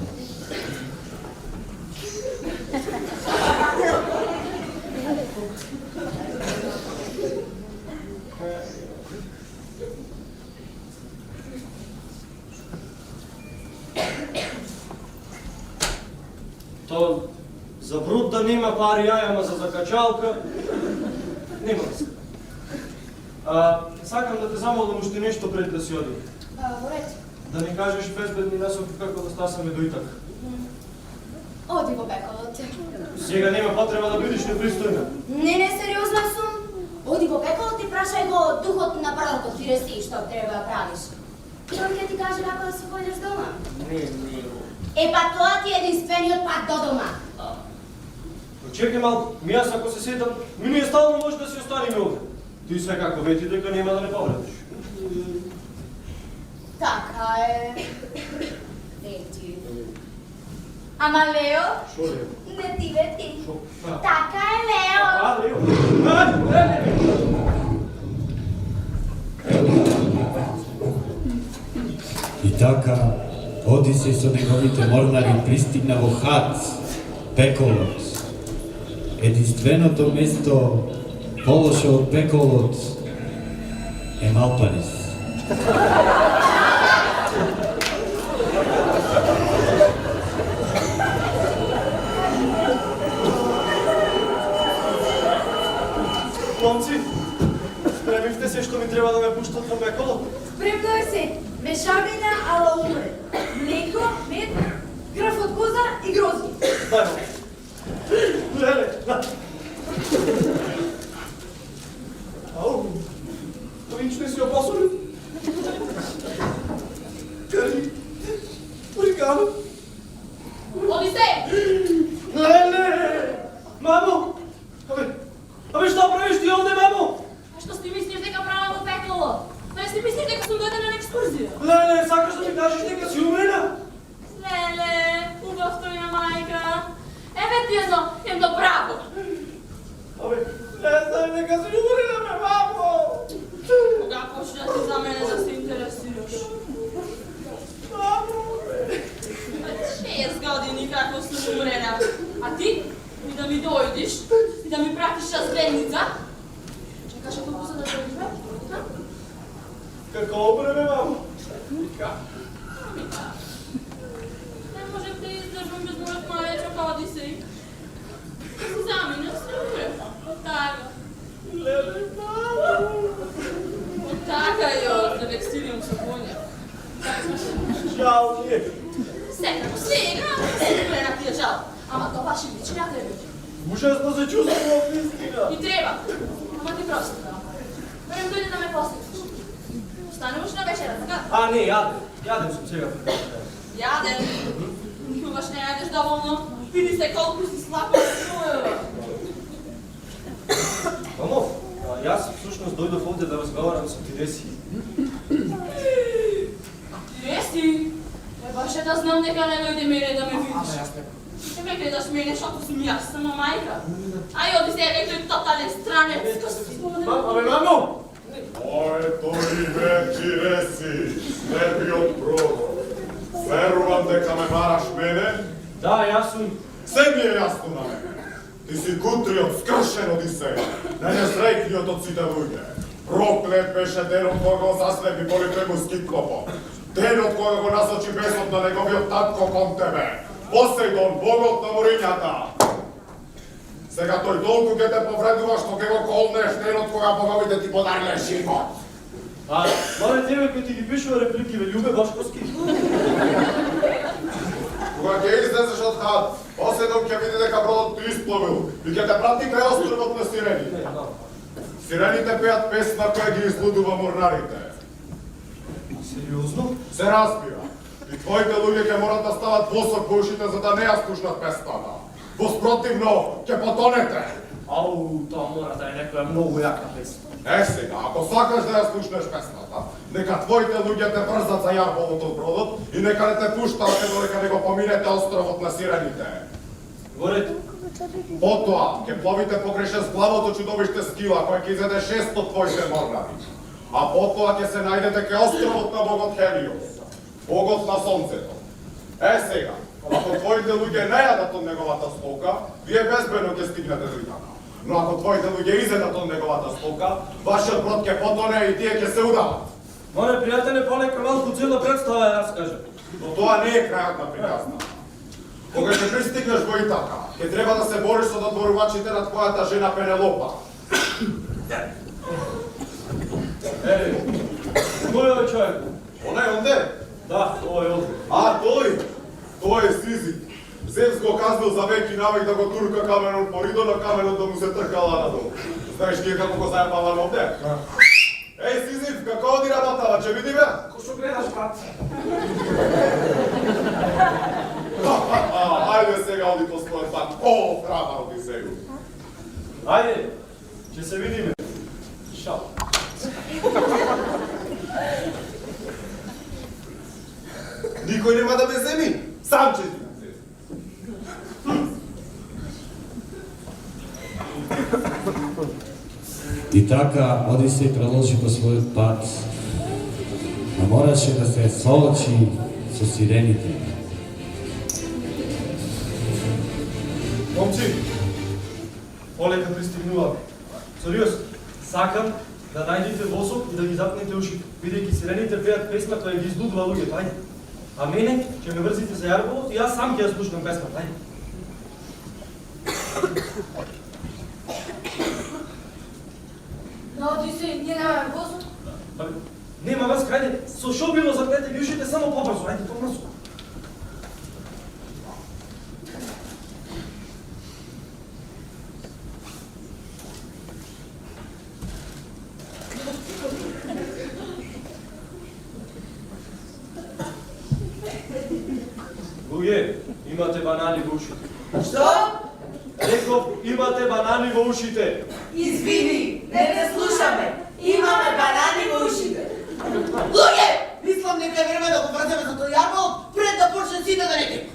То за бруд да нема пари, ама за закачалка нема да се. Сакам да те замолам уште нешто пред да си оди. Во ред. Да ми кажеш безбедни насоки како да стасаме до Итак. Оди во пеколот. Сега нема потреба да бидеш непристојна. Не, сериозна сум. Оди во пеколот и прашај го духот на пророкот Хиреси што треба да правиш. И он ќе ти каже како да се појдеш дома. Не. Па тоа ти е единствениот пат до дома. Чекай малку, ми јас ако се сетам, ние стално може да си останеме овде. Ти секако вети дека нема да не повредиш. Така е. Вети. Ама Лео? Шо Лео? Не ти вети. Шо? Така е, Лео. Лео. И така, Одисеј со неговите морнари пристигна во Хац, Пеколот. Единственото место полошо од Пеколот е Малпарис. Момци, треба да ме пуштат во пеколо? Спремнувај се, мешавина ала умре. Млеко, мед, крв од коза и грозги. Дай мо. Леле, на. Ау, Винч не си опасолен. Кажи, оригано. Одисеј! Леле! Мамо! Абе, што правиш ти овде, мамо? А што си мислиш дека правам во пекло? Не си мислиш дека сум дојдена на екскурзија? Леле, сакаш да ми кажеш дека си умрена? Леле, убав твоја мајка. Еве ти едно браво. Абе, не знаеш дека си умрена, бе, мамо! Кога почна ти за мене да се интересираш? Мамо, бе! 6 години како сум умрена. А ти? И да ми дојдиш? И да ми пратиш разгледница? Чекаш колку се да дојдиш, бе? Какво време, мамо? Не можем да издржам без мојот малечок Одисеј. Да си замина се умре. Од така. Леле, мамо! Од така јо, да вексилиум со конја. Жал ми е. Секако сега, се умрена ти е жал. Ама тоа баш и личи на тебе. Ужасно се чувствувам, истина. И треба. Ама ти просто. Верем дојде да ме посетиш. Останемош на вечера, така? А, не, јадем сум сега. Јадем. Никогаш не јадеш доволно. Види се колку си слабо. Мамо, јас всушност дојдов овде да разговарам со Тиреси. Тиреси? Требаше да знам дека не дојде мене да ме видиш. Не ме гледаш мене, защото сум јас, сама мајка. Ај, оди се, тој тотален странец. Абе, мамо! Моето име Тиреси, не би од пророк. Верувам дека ме бараш мене? Да, јас сум. Се ми е јасно на мене. Ти си гутриот, скршен Одисеј, најнесреќниот од сите луѓе. Проклет беше денот кога го заслепи Полифемуски клопот. Денот кога го насочи бесот на неговиот татко кон тебе. Посейдон, богот на морињата. Сега тој толку ќе те повредува што ќе го колнеш денот кога боговите ти подариле живот. А, мале тебе кој ти ги пишува реплики, ве Љубе Башковски? Кога ќе излезеш од хат, Посейдон ќе види дека бродот ти испловил и ќе те прати крај островот на сирените. Сирените пеат песна која ги излудува морнарите. Сериозно? Се разбира. И твоите луѓе ќе морат да стават посок во ушите за да не ја слушнат песната. Воспротивно, ќе потонете. Ау, тоа мора да е некоја многу јака песна. Сега, ако сакаш да ја слушнеш песната, нека твоите луѓе те брзат за јарболот од бродот и нека не те пуштат додека не го поминете островот на сирените. Горете. Потоа, ќе пловите покрај шестглавото чудовиште Скила, кој ќе изеде 6 од твоите морнари. А потоа ќе се најдете кај островот на богот Хелиос, богот на сонцето. Сега, ако твоите луѓе не јадат од неговата стока, вие безбедно ќе стигнете до Итака. Но ако твоите луѓе изедат од неговата стока, вашиот брод ќе потоне и тие ќе се удават. Море, пријателе, полека малку цела представа ја раскажа. Но тоа не е крајот на приказна. Кога ќе пристигнеш во Итака, ќе треба да се бориш со додворувачите на твојата жена Пенелопа. Кој е овој човек? Онај онде? Да, овој е овде. А, тој е Сизик. Зевс го казнил за веки навек да го турка каменот по ридо на каменот да му се тркала надолу. Знаеш тие како го зајапала овде? Еј, Сизик, како оди работава, че види бе? Ко што гледаш, брат? Ајде сега оди по својот пат. О, храбар Одисеју. Ајде, ќе се видиме. Шал. Никој нема да ме земи. Сам ќе ти. И така Одисеј продолжи по својот пат, но мораше да се соочи со сирените. Момци, полека пристигнуваме. Сориус, сакам да најдете восок и да ги запнете ушите, бидејќи сирените пеат песна која ги излудува луѓето, ајде. А мене ќе ме врзите за јарболот и јас сам ќе ја слушнам песната, ајде. На Одисеј, ние немаме возок, връзка, айде, со шо било заклете ви ушите само побрзо, айде, побрзо. Луѓе, имате банани во ушите. Што? Реков, имате банани во ушите. Извини, не слушаме. Имаме банани во ушите. Луѓе, мислам дека е време да го врземе за тој јармол пред да почне сите да не текат.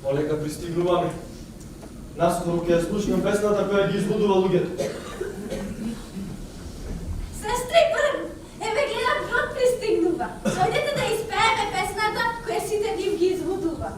Полека пристигнуваме. Наскоро ќе ја слушнам песната која ги избудува луѓето. Сестри Брн, еве гледам брод пристигнува. Дојдете да испееме песната која сите нив ги извудува.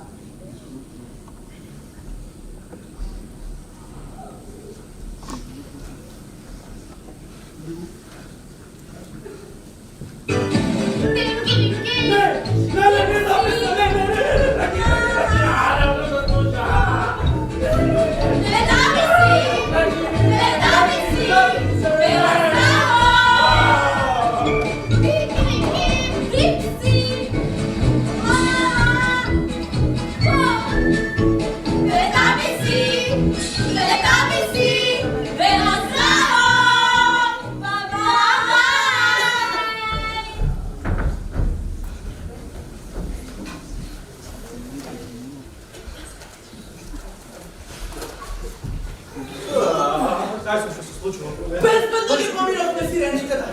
Безбедно ги поминавме сирениката.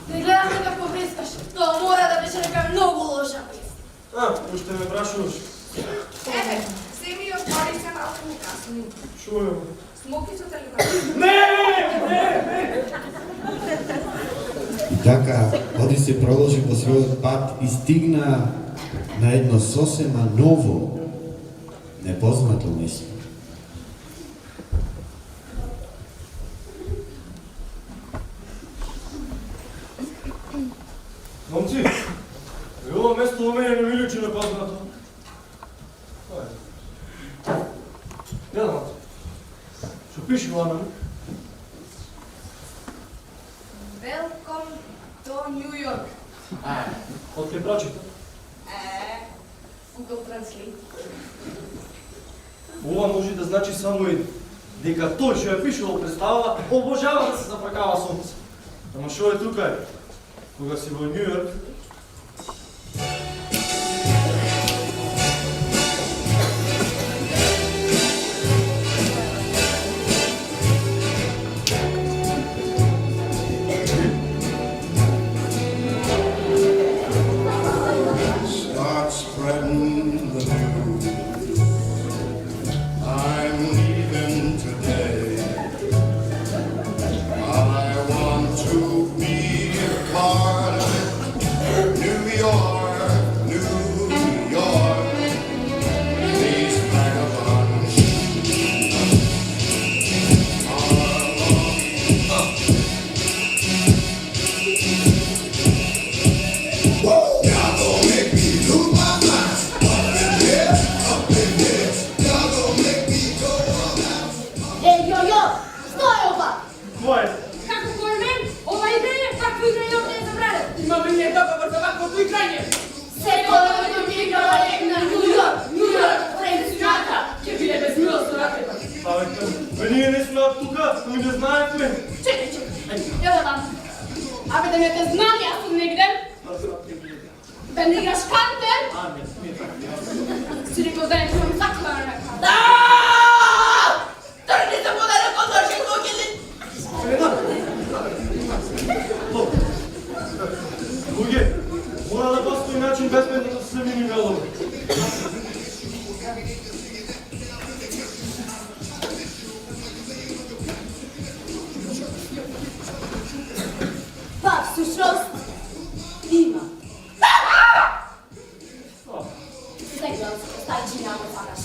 Не гледам како блискаш. Тоа мора да беше нека многу лоша песна. Уште ме прашуваш. Еве, се ми отвори се малку касни. Чујам. Смоки со телефон. Така, оди се проложи по својот пат и стигна на едно сосема ново, непознато место. Момци, ова место во мене не ми личи непознато. Гледам, што пише вама? Welcome to New York. Од ке прочита? Google Translate. Ова може да значи само едно. Дека тој што ја пише во представа, обожава да се запракава сонце. Ама шо е тука е? Кога си во Нью Йорк, Start spreading the news. I'm leaving today. I want to be a part of it. New York, New York. These vagabonds y'all gon' make me lose my mind. Up in here, y'all gon' make me go all out. Ей, јо, што е ова? кој е? Како кој мен? Ова идеја, какво играње овде е забрано? Имаме ние договор за ваквото играње. Секој да ми играва на Нью Йорк, пресијата, ќе биде безмилосно ракета. Ние не сме тука, ми не знаеме. Чекај, ево там. Абе да ми те знам, јас сум негде. Да не играш кантер? Си рекол да не имам заклана на карта. Тргни се подалеку од нашите луѓе. Луѓе, мора да постои начин безбедно да се мини велово. Па, всушност, има. Сега се постави, че няма да падаш.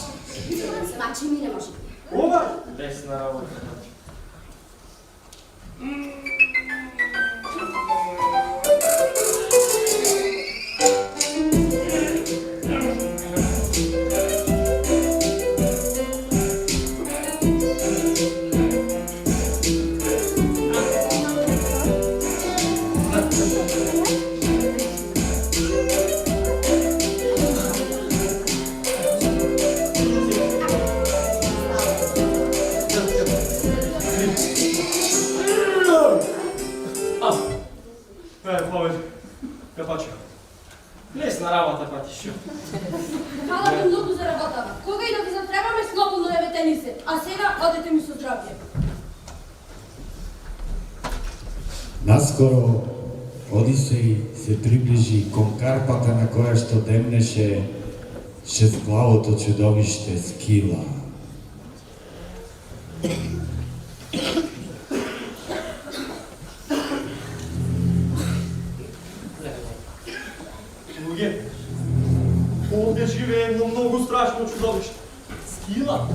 Капачо. Лесна работа, патишо. Hvala ви много за работата. Кога и да ви затребаме, слободно явете ни се. А сега одете ми со здравје. Наскоро Одисеј се приближи кон карпата на која што демнеше шестглавото чудовиште Скила. Луѓе, овде живее едно многу страшно чудовиште. Скила.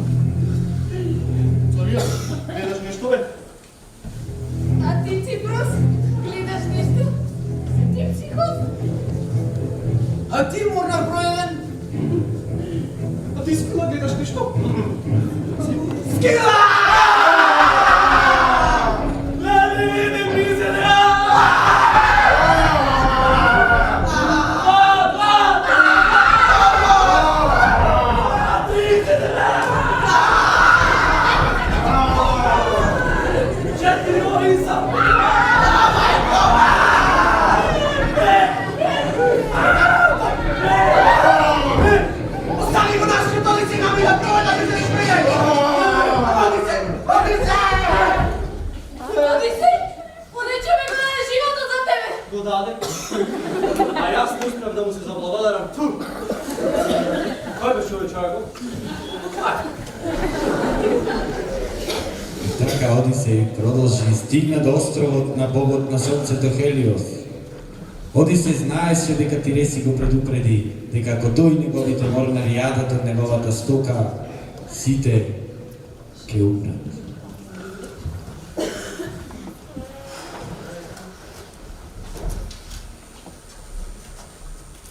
Царија, гледаш нешто бе? А ти, Ципрос, гледаш нещо? Ти психот? А ти Морнар Пројавен? А ти Скила гледаш нешто? Скила! Леле, видим мизере! Остави го нашите толици на мила проведа да се шпријај! Одисе! Одисе! Одисеј, понече ме гледа животот за тебе. Го даде. А јас не успев да му се заблагодарам. Ту! Кој беше овој човекот? Така Одисеј продолжи и стигна до островот на богот на сонцето Хелиос. Одисеј знаеше дека Тиреси го предупреди, дека ако тој и неговите морнари јадат од неговата стока, сите ќе умрат.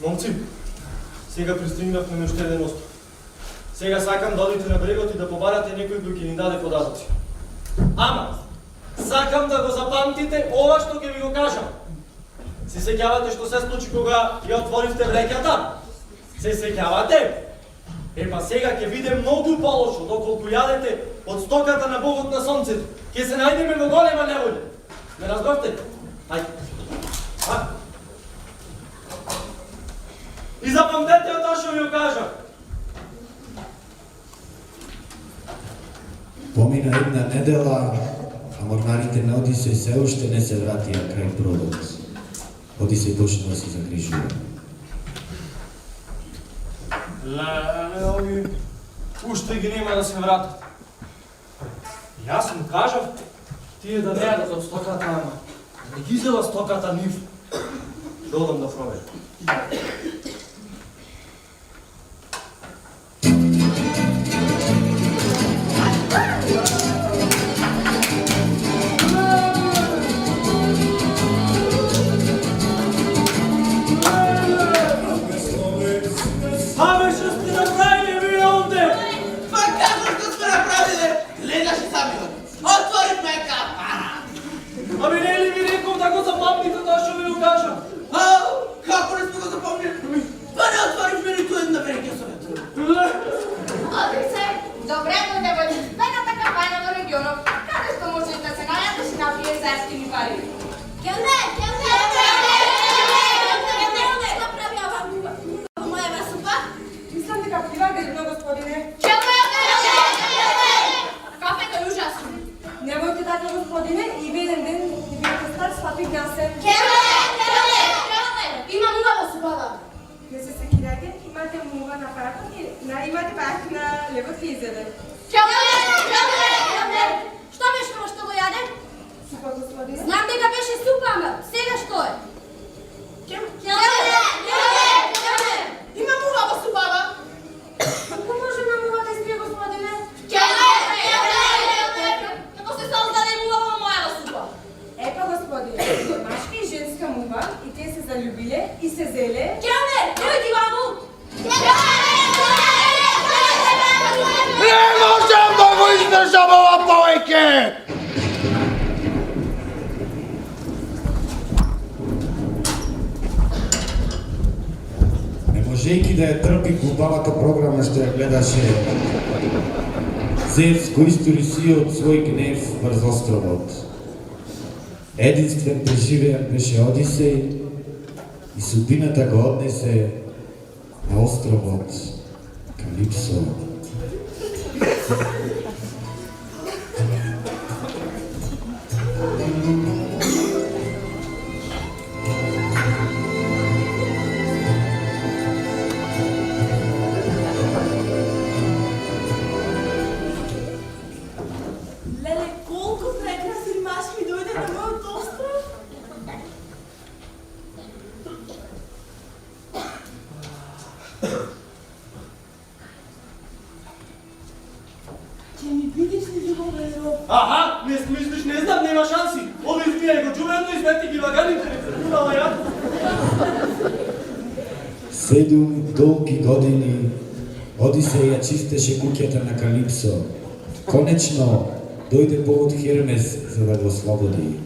Момци, сега пристигнавме на уште еден остров. Сега сакам да одите на брегот и да побарате некој кој ќе ни даде податоци. Ама, сакам да го запамтите ова што ќе ви го кажам. Се сеќавате што се случи кога ја отворивте влекјата? Се сеќавате? Епа сега ќе биде многу полошо доколку јадете од стоката на богот на сонцето. Ќе се најдеме во голема неволја. Ме разбавте? Ајде. И запамтете тоа што ви го кажам. Помина една недела, а морнарите на Одисеј се уште не се вратија крај бродот. Одисеј почна да се загрижува. Леле, ови уште ги нема да се вратат. Јас му кажав, тие да не јадат од стоката, ама не ги зела стоката нив. Додам да проверам. Абе, што сте направиле вие овде? Па како што сме направиле? Гледаш и сами го. Отворивме капана. Ами не ли ви реков да го запомните тоа што ви го кажам? Како не сме го запомнили? Па не отворивме ниту една вреќа со ветро. Одисеј, добре дојде во единствената капана во регионот, каде што можеш да се најдеш и напиеш за ефтини пари. Келне! Што прави ова губа? Мојава супа? Мислам дека пива гребно, господине. Кафето е ужасно. Немојте така, господине, и еден ден ќе бидете стар, сватих јасен. Имам убава супава. Не се секирајте, имате мува на паракот и имате парак на левот ви изеде. Што беше ова што го јаде? Супа, господине. Знам дека беше супа, ама сега што е? Имам убава супава. Како може на мува да испие, господине? Како се создаде убава мојава супа? Епа, господине, машка и женска мува и те се залюбиле и се зеле. Дојди ваму! Не можам да го издржам ова повеќе! Не можејќи да ја трпи глупавата програма што ја гледаше, Зевс го истори сиот свој гнев врз островот. Единствен преживеан беше Одисеј и судбината го однесе на островот Калипсо. Леле, колко прекрасен мъж ми дойде на моят остров. Че ми видиш ли любовен роб? Аха, не смислиш, не знам, нема шанси. Оди изпие го чувено и смети ги ваганите. Урала я. 7 долги години Одисеја чистеше куќата на Калипсо. Конечно, дојде повод Хермес за да го ослободи.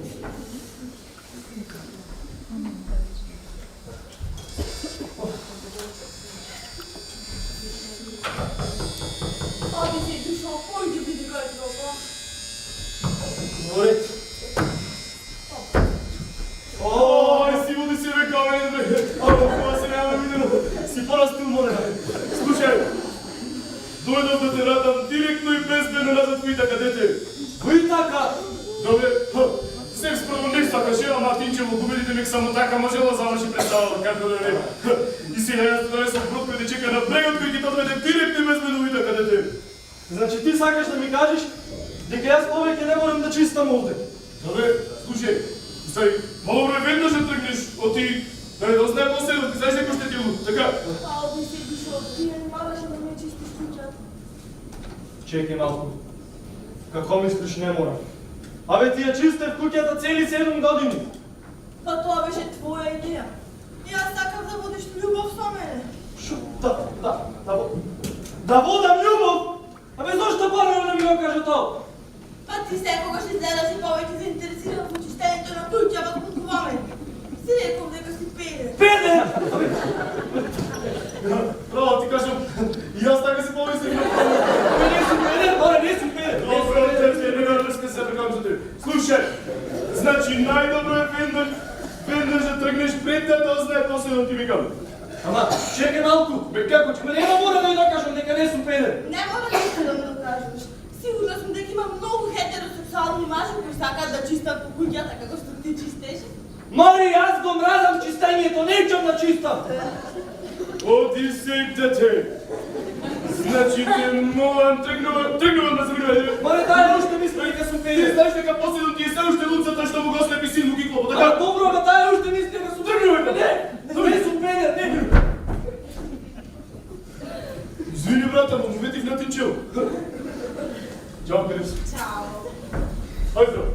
Оди си дошъл, пойди би да го друго. Говори. Ой, си води си века мене, бе. Ама това се няма видено. Си порастил, моля. Слушай, дойдох да те радам директно и безбедно назад в Итака, дете. В Итака? Добре, секс първо не сакаше, ама Тинчево губелите ми само така можела завърши представа, както да не. И сега аз да не съм брутко да чека на брегът, koji ги подведе директно и безбедно в Итака, дете. Значи ти сакаш да ми кажеш, дека јас повеќе не морам да чистам овде. Добре, слушай, стај, мало време веднаш да тръгнеш от ти, да не дознае последно, ти знаеш некој ще ти луд, така? Оди си дошъл, ти не маваше да ми чистиш куќата. Чекай малко. Какво мислиш не мора? Абе ти ја чистев куќата цели 7 години. Па това беше твоя идея. И аз сакам да водиш любов со мене. Шо? Да водам љубов? Абе зашто порано не ми го кажа тоа? Па ти секогаш изгледаш и повеќе заинтересиран в очистењето на куќа во подговаме. Си рекол дека си педе. Педе? Право ти кажам, и аз така си помислим. Абе не си педе, море, не си педе. Добре, не ме връска се прекам за тебе. Слушай, значи най-добро е веднъж да тръгнеш пред да дознае последно ти викам. Ама, чекай малко, бе како, че ме нема мора да ја докажам дека не сум педер. Не мора да ми докажеш. Сигурна сум дека има многу хетеросексуални мажи кои сакаат да чистат по куќата како што ти чистеше. Мари, аз го мразам чистењето, не ичам да чистам. Одисеј, дете. Значи те молам, тргнувам да се врведе. Маре, дај още мисли дека сум педер. Ти знаеш дека последно ти е се уште луцата што му го слепи син му Киклово, така? А добро, ама дај още мисли дека сум тргнувам, не сум педер, не. Извини, брата, но му ветив на Тинчево. Чао, Калипсо. Чао. Ај, здрав.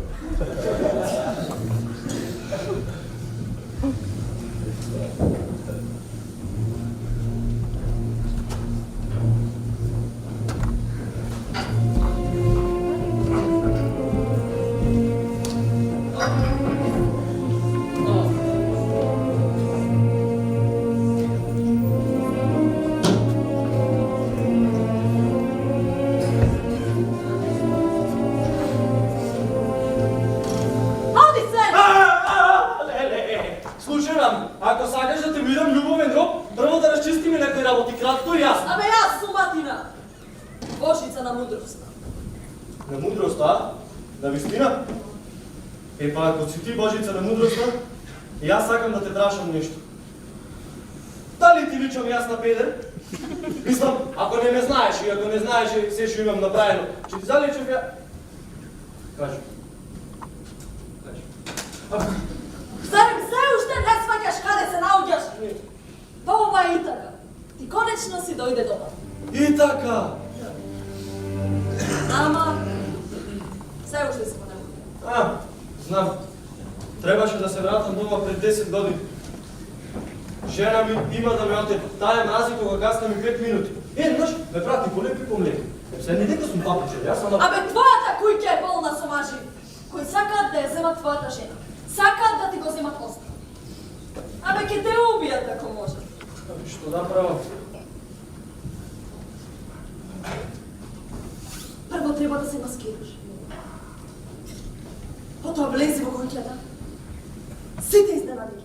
Ако сакаш да те видам љубовен роб, прво да разчистиме некои работи кратко и јасно. Абе јас сум Атина, божица на мудроста. На мудроста, на вистина? Е па ако си ти божица на мудроста, и аз сакам да те прашам нешто. Дали ти личам јас на педер? Мислам, ако не ме знаеш и ако не знаеш се што имам направено, ќе ти заличам ја... Кажи. Зарем се уште не сваќаш каде се наоѓаш? Па ова е Итака. Ти конечно си дојде дома. Итака! Ама, се уште си понемога. Знам. Требаше да се вратам дома пред 10 години. Жена ми има да ме оте. Тая мрази кога гасна ми 5 минути. Еднаш ме прати по леп и по млек. Се не дека сум папиче, јас сам... Абе, твојата куќа е полна со мажи, кои сакаат да ја земат твојата жена. Сакаат да ти го земат остров. Абе, ќе те убијат ако може. Што да правам? Прво треба да се маскираш. Потоа влези во куќата. Сите изненади.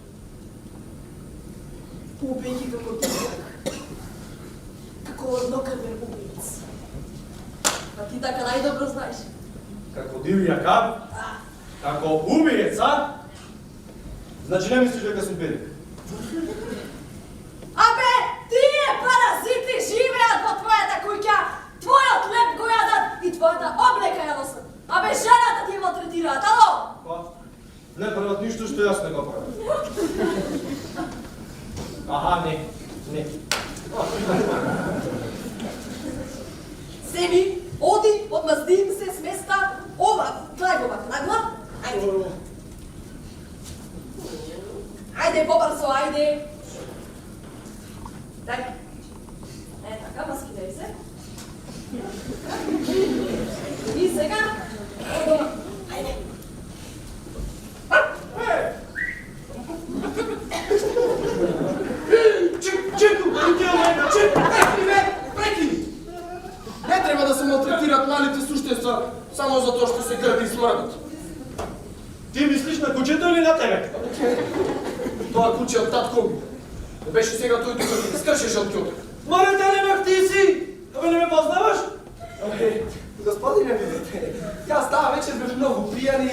Убеги како дивјак. Како однокрвен убиец. А ти така најдобро знаеш. Како дивјак, а? Како убиец, а? Значи не мислиш дека сум бедник? Абе, тие паразити живеат во твојата куќа, твојот леп го јадат и твојата облека ја носат. Абе, жената ти ја малтретираат, ало? Па, не прават ништо што јас не го правам. Аха, не. Семи, оди, одмазди им се с места, ова, гледај го вака, нагла, ајде. Ајде, побрзо, ајде. Дај. Така, маскирај се. И сега, одома, ајде. Чеку, прекини! Не треба да се малтретират малите суштества само за тоа што се грди и смрдат. Ти мислиш на куќето или на тебе? Тоа куќе од татко ми. Не беше сега тој тука да скршеше од кјоток. Море да не ме ти си! Абе не ме познаваш? Господине, видите, јас таа вечер бев многу пијан и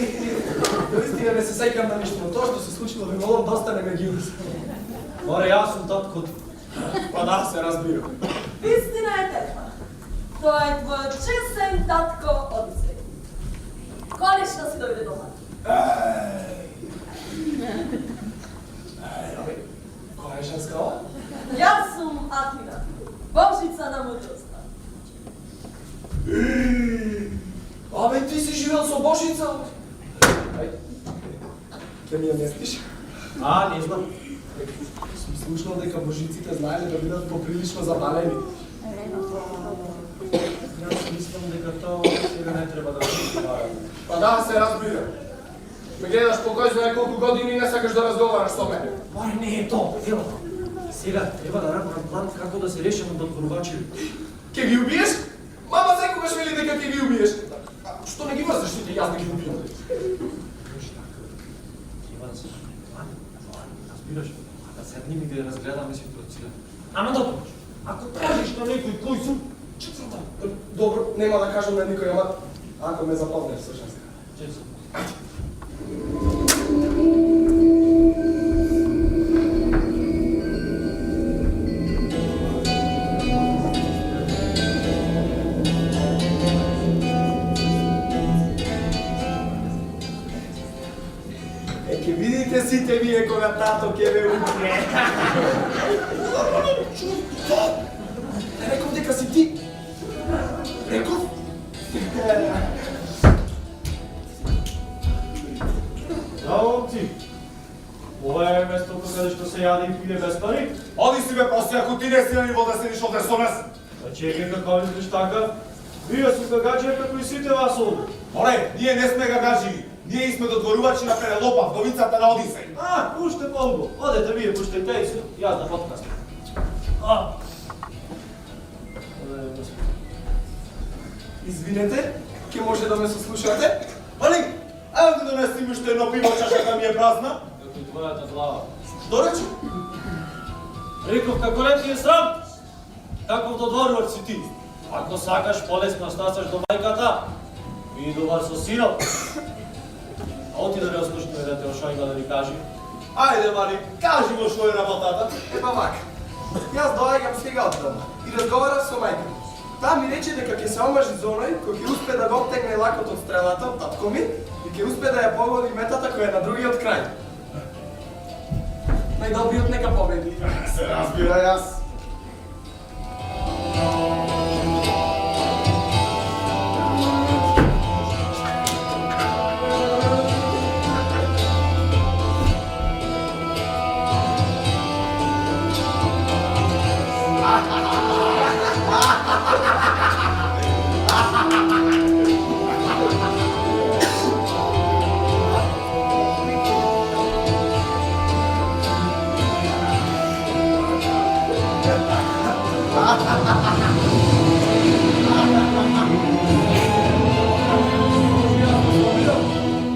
наистина не се сеќам на ништо, но тоа што се случило ви молам доста не ме ги успе. Море, јас сум таткот. Па да, се разбира. Вистина е тежна. Тоа е твојот чесен татко Одисеј. Конечно си дојде дома. Абе, која е женска ова? Јас сум Атина, божица на мудростта. Абе, ти си живел со Божица? Ај, ке ми ја местиш? А, не знам. Сум слушнал дека божиците знаеле да бидат поприлично забавени. Јас мислам дека тоа сега не треба да разговараме. Па да, се разбира. Ме гледаш по кој знае колку години и не сакаш да разговараш со мене. Море, не е тоа. Ево, сега треба да направам план како да се решиме од Горбачеви. Ке ги убиеш? Мама секогаш вели дека ќе ги убиеш. Што не ги врзаш ти јас да ги убијам? Треба да се план, разбираш? Да седнем и да разгледаме ситуација. Ама добро, ако кажеш на некој кој сум, Добро, нема да кажам на никој, ама ако ме запомнеш со женска. чесо. Ќе видите сите вие кога тато ќе ве убие. Не реков дека си ти. Реков? Да, момци. Ова е место каде што се јаде и пие без пари. Оди си бе, проси, ако ти не си на ниво да седиш овде со нас. Па чекай како мислиш така? Вие су гагаџи како и сите вас овде. Море, ние не сме гагаџи. Ние сме додворувачи на Пенелопа, вдовицата на Одисеј. А, уште полго. Одете вие, пуштајте и се, јас да подкаснам. Извинете, ќе може да ме сослушате? Али, ајде да донесем уште едно пиво, чашата ми е празна. Како и твојата глава. Што рече? Реков како не ти е срам, таков додворувач си ти. Ако сакаш полесно стасаш до мајката, и добар со синот. А оти да не ослушнеме дете Ошојга да ни кажи. Ајде, Мари, кажи го што е работата. Епа вака. Јас доаѓам сега од дома и разговарав со мајка ми. Таа ми рече дека ќе се омажи за оној кој ќе успе да го оттегне лакот од стрелата од татко ми и ќе успе да ја погоди метата која е на другиот крај. Најдобриот нека победи. Се разбира јас.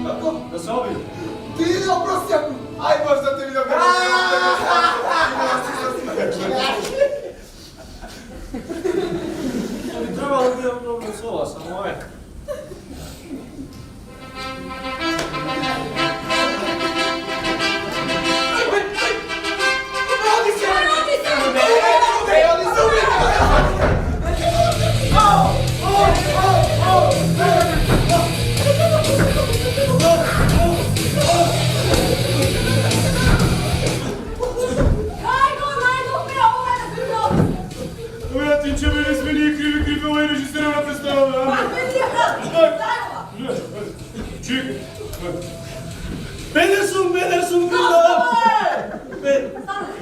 Како? Да се обиде. Ти не опростјаку! Ај, може да те видам како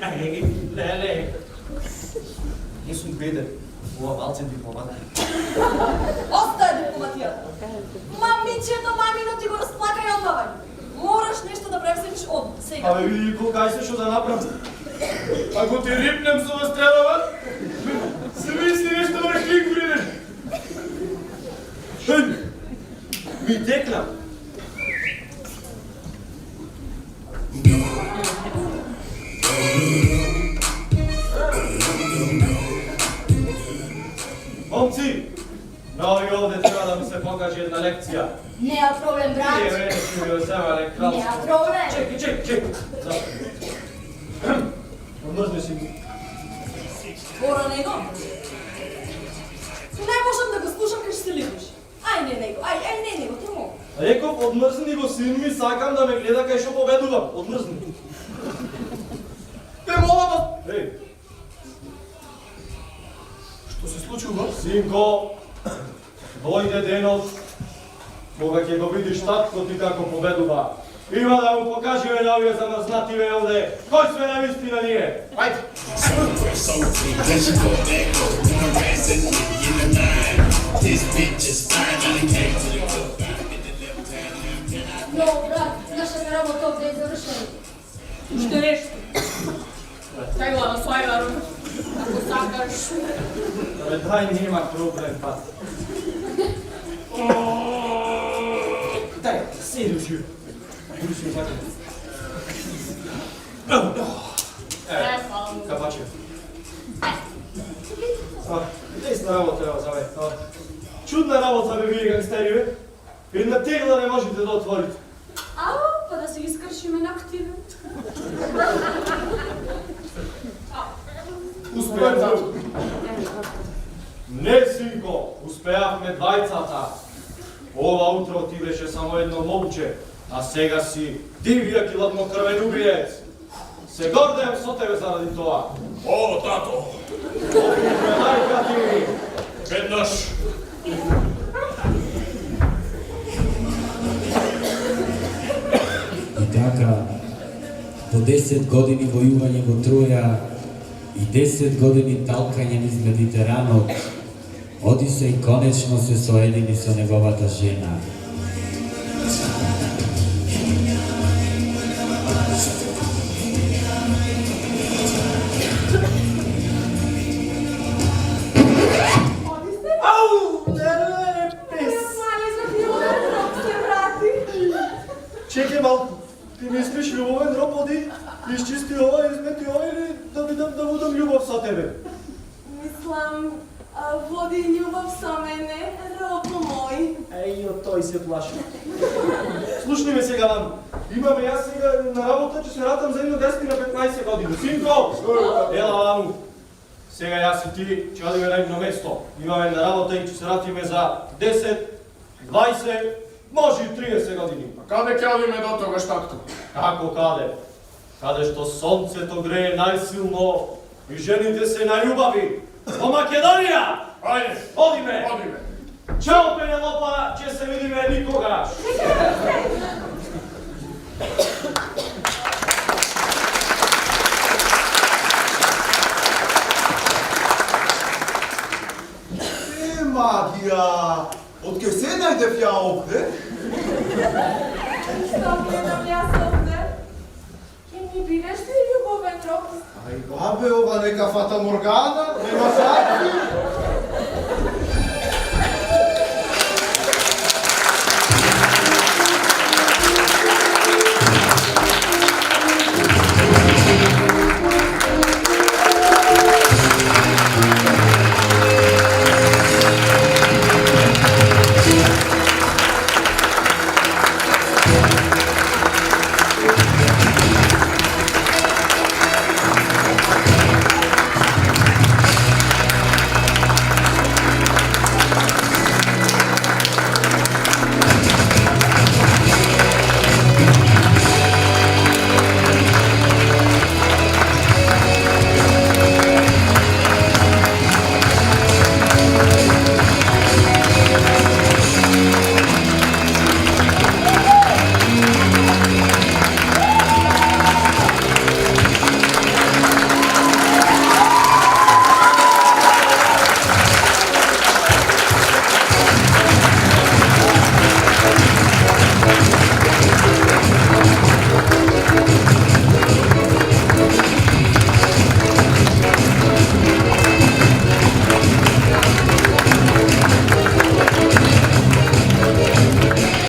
Ej, lele. Nie są biedy. Ova valcem diplomata. Ostaje дипломатията. Мамичето, мамино ти го разплака и отдавай. Мораш нещо да превземеш от сега. Абе, види, кога се що да направим? Ако ти рипнем со стрелава, се мисли нещо върхли горидеш. Ми текна. Momci, novi ovdje treba da mi se pokaže jedna lekcija. Nema problem, Nije brać. meni što mi ozema kralstvo. Nema problem. Čekaj. Odmrzneš im. Гора него. Не можам да го слушам кај се липиш. Ај не него, ај не него, ти мога. Реков, одмрзни го син ми, сакам да ме гледа кај што победувам. Одмрзни. Те мога да... Ей, Што се случува? синко, дојде денот, кога ќе го видиш татко ти како победува. Има да му покажеме на овие замрзнативе овде. Кој сме на вистина ние? Ајде! Много, брат, нашата работа овде е завршена. Уште нешто. Кај го на Слајвару, ако сакаш. Абе, дај, нема проблем, пат. Дај, седи уши. Буди си упака. Капаче. Десна работа треба за ме. Чудна работа бе вие гангстери, бе. Една тегла не можете да отворите. Ау, па да се изкршиме на активен. Успеавме. Не, синко, успеавме двајцата. Ова утро ти беше само едно момче, а сега си дивија киладнокрвен убиец. Се гордеам со тебе заради тоа. О, тато, Мајка ти! веднаш И така, по 10 години војување во Троја и 10 години талкање низ Медитеранот, Одисеј конечно се соедини со неговата жена. Ау! Не, пес! Мали за филмен рок се врати. Чекай малку. Ти мислиш љубовен роб оди, изчисти ова, измети ова или да видам да будам љубов со тебе? Мислам, води љубов со мене, робо мој. Еј, од тој се плаши. Слушни ме сега, мам. Имаме јас сега на работа, че се ратам за едно 10 на 15 години. Синко! Ела, маму. Сега јас и ти ќе одиме на едно место. Имаме на работа и ќе се ратиме за 10, 20, може и 30 години. А каде ќе одиме до тогаш, татко? Како каде? Каде што сонцето грее најсилно и жените се најубави. Во Македонија! Ајде, Одиме! одиме. Чао, Пенелопа, ќе се видиме никогаш. Магија! Од ке се најдев ја овде? Што гледам јас овде? Ке ми бидеш ли љубовен рок? Ај, бабе, ова нека фата Моргана, нема сакви.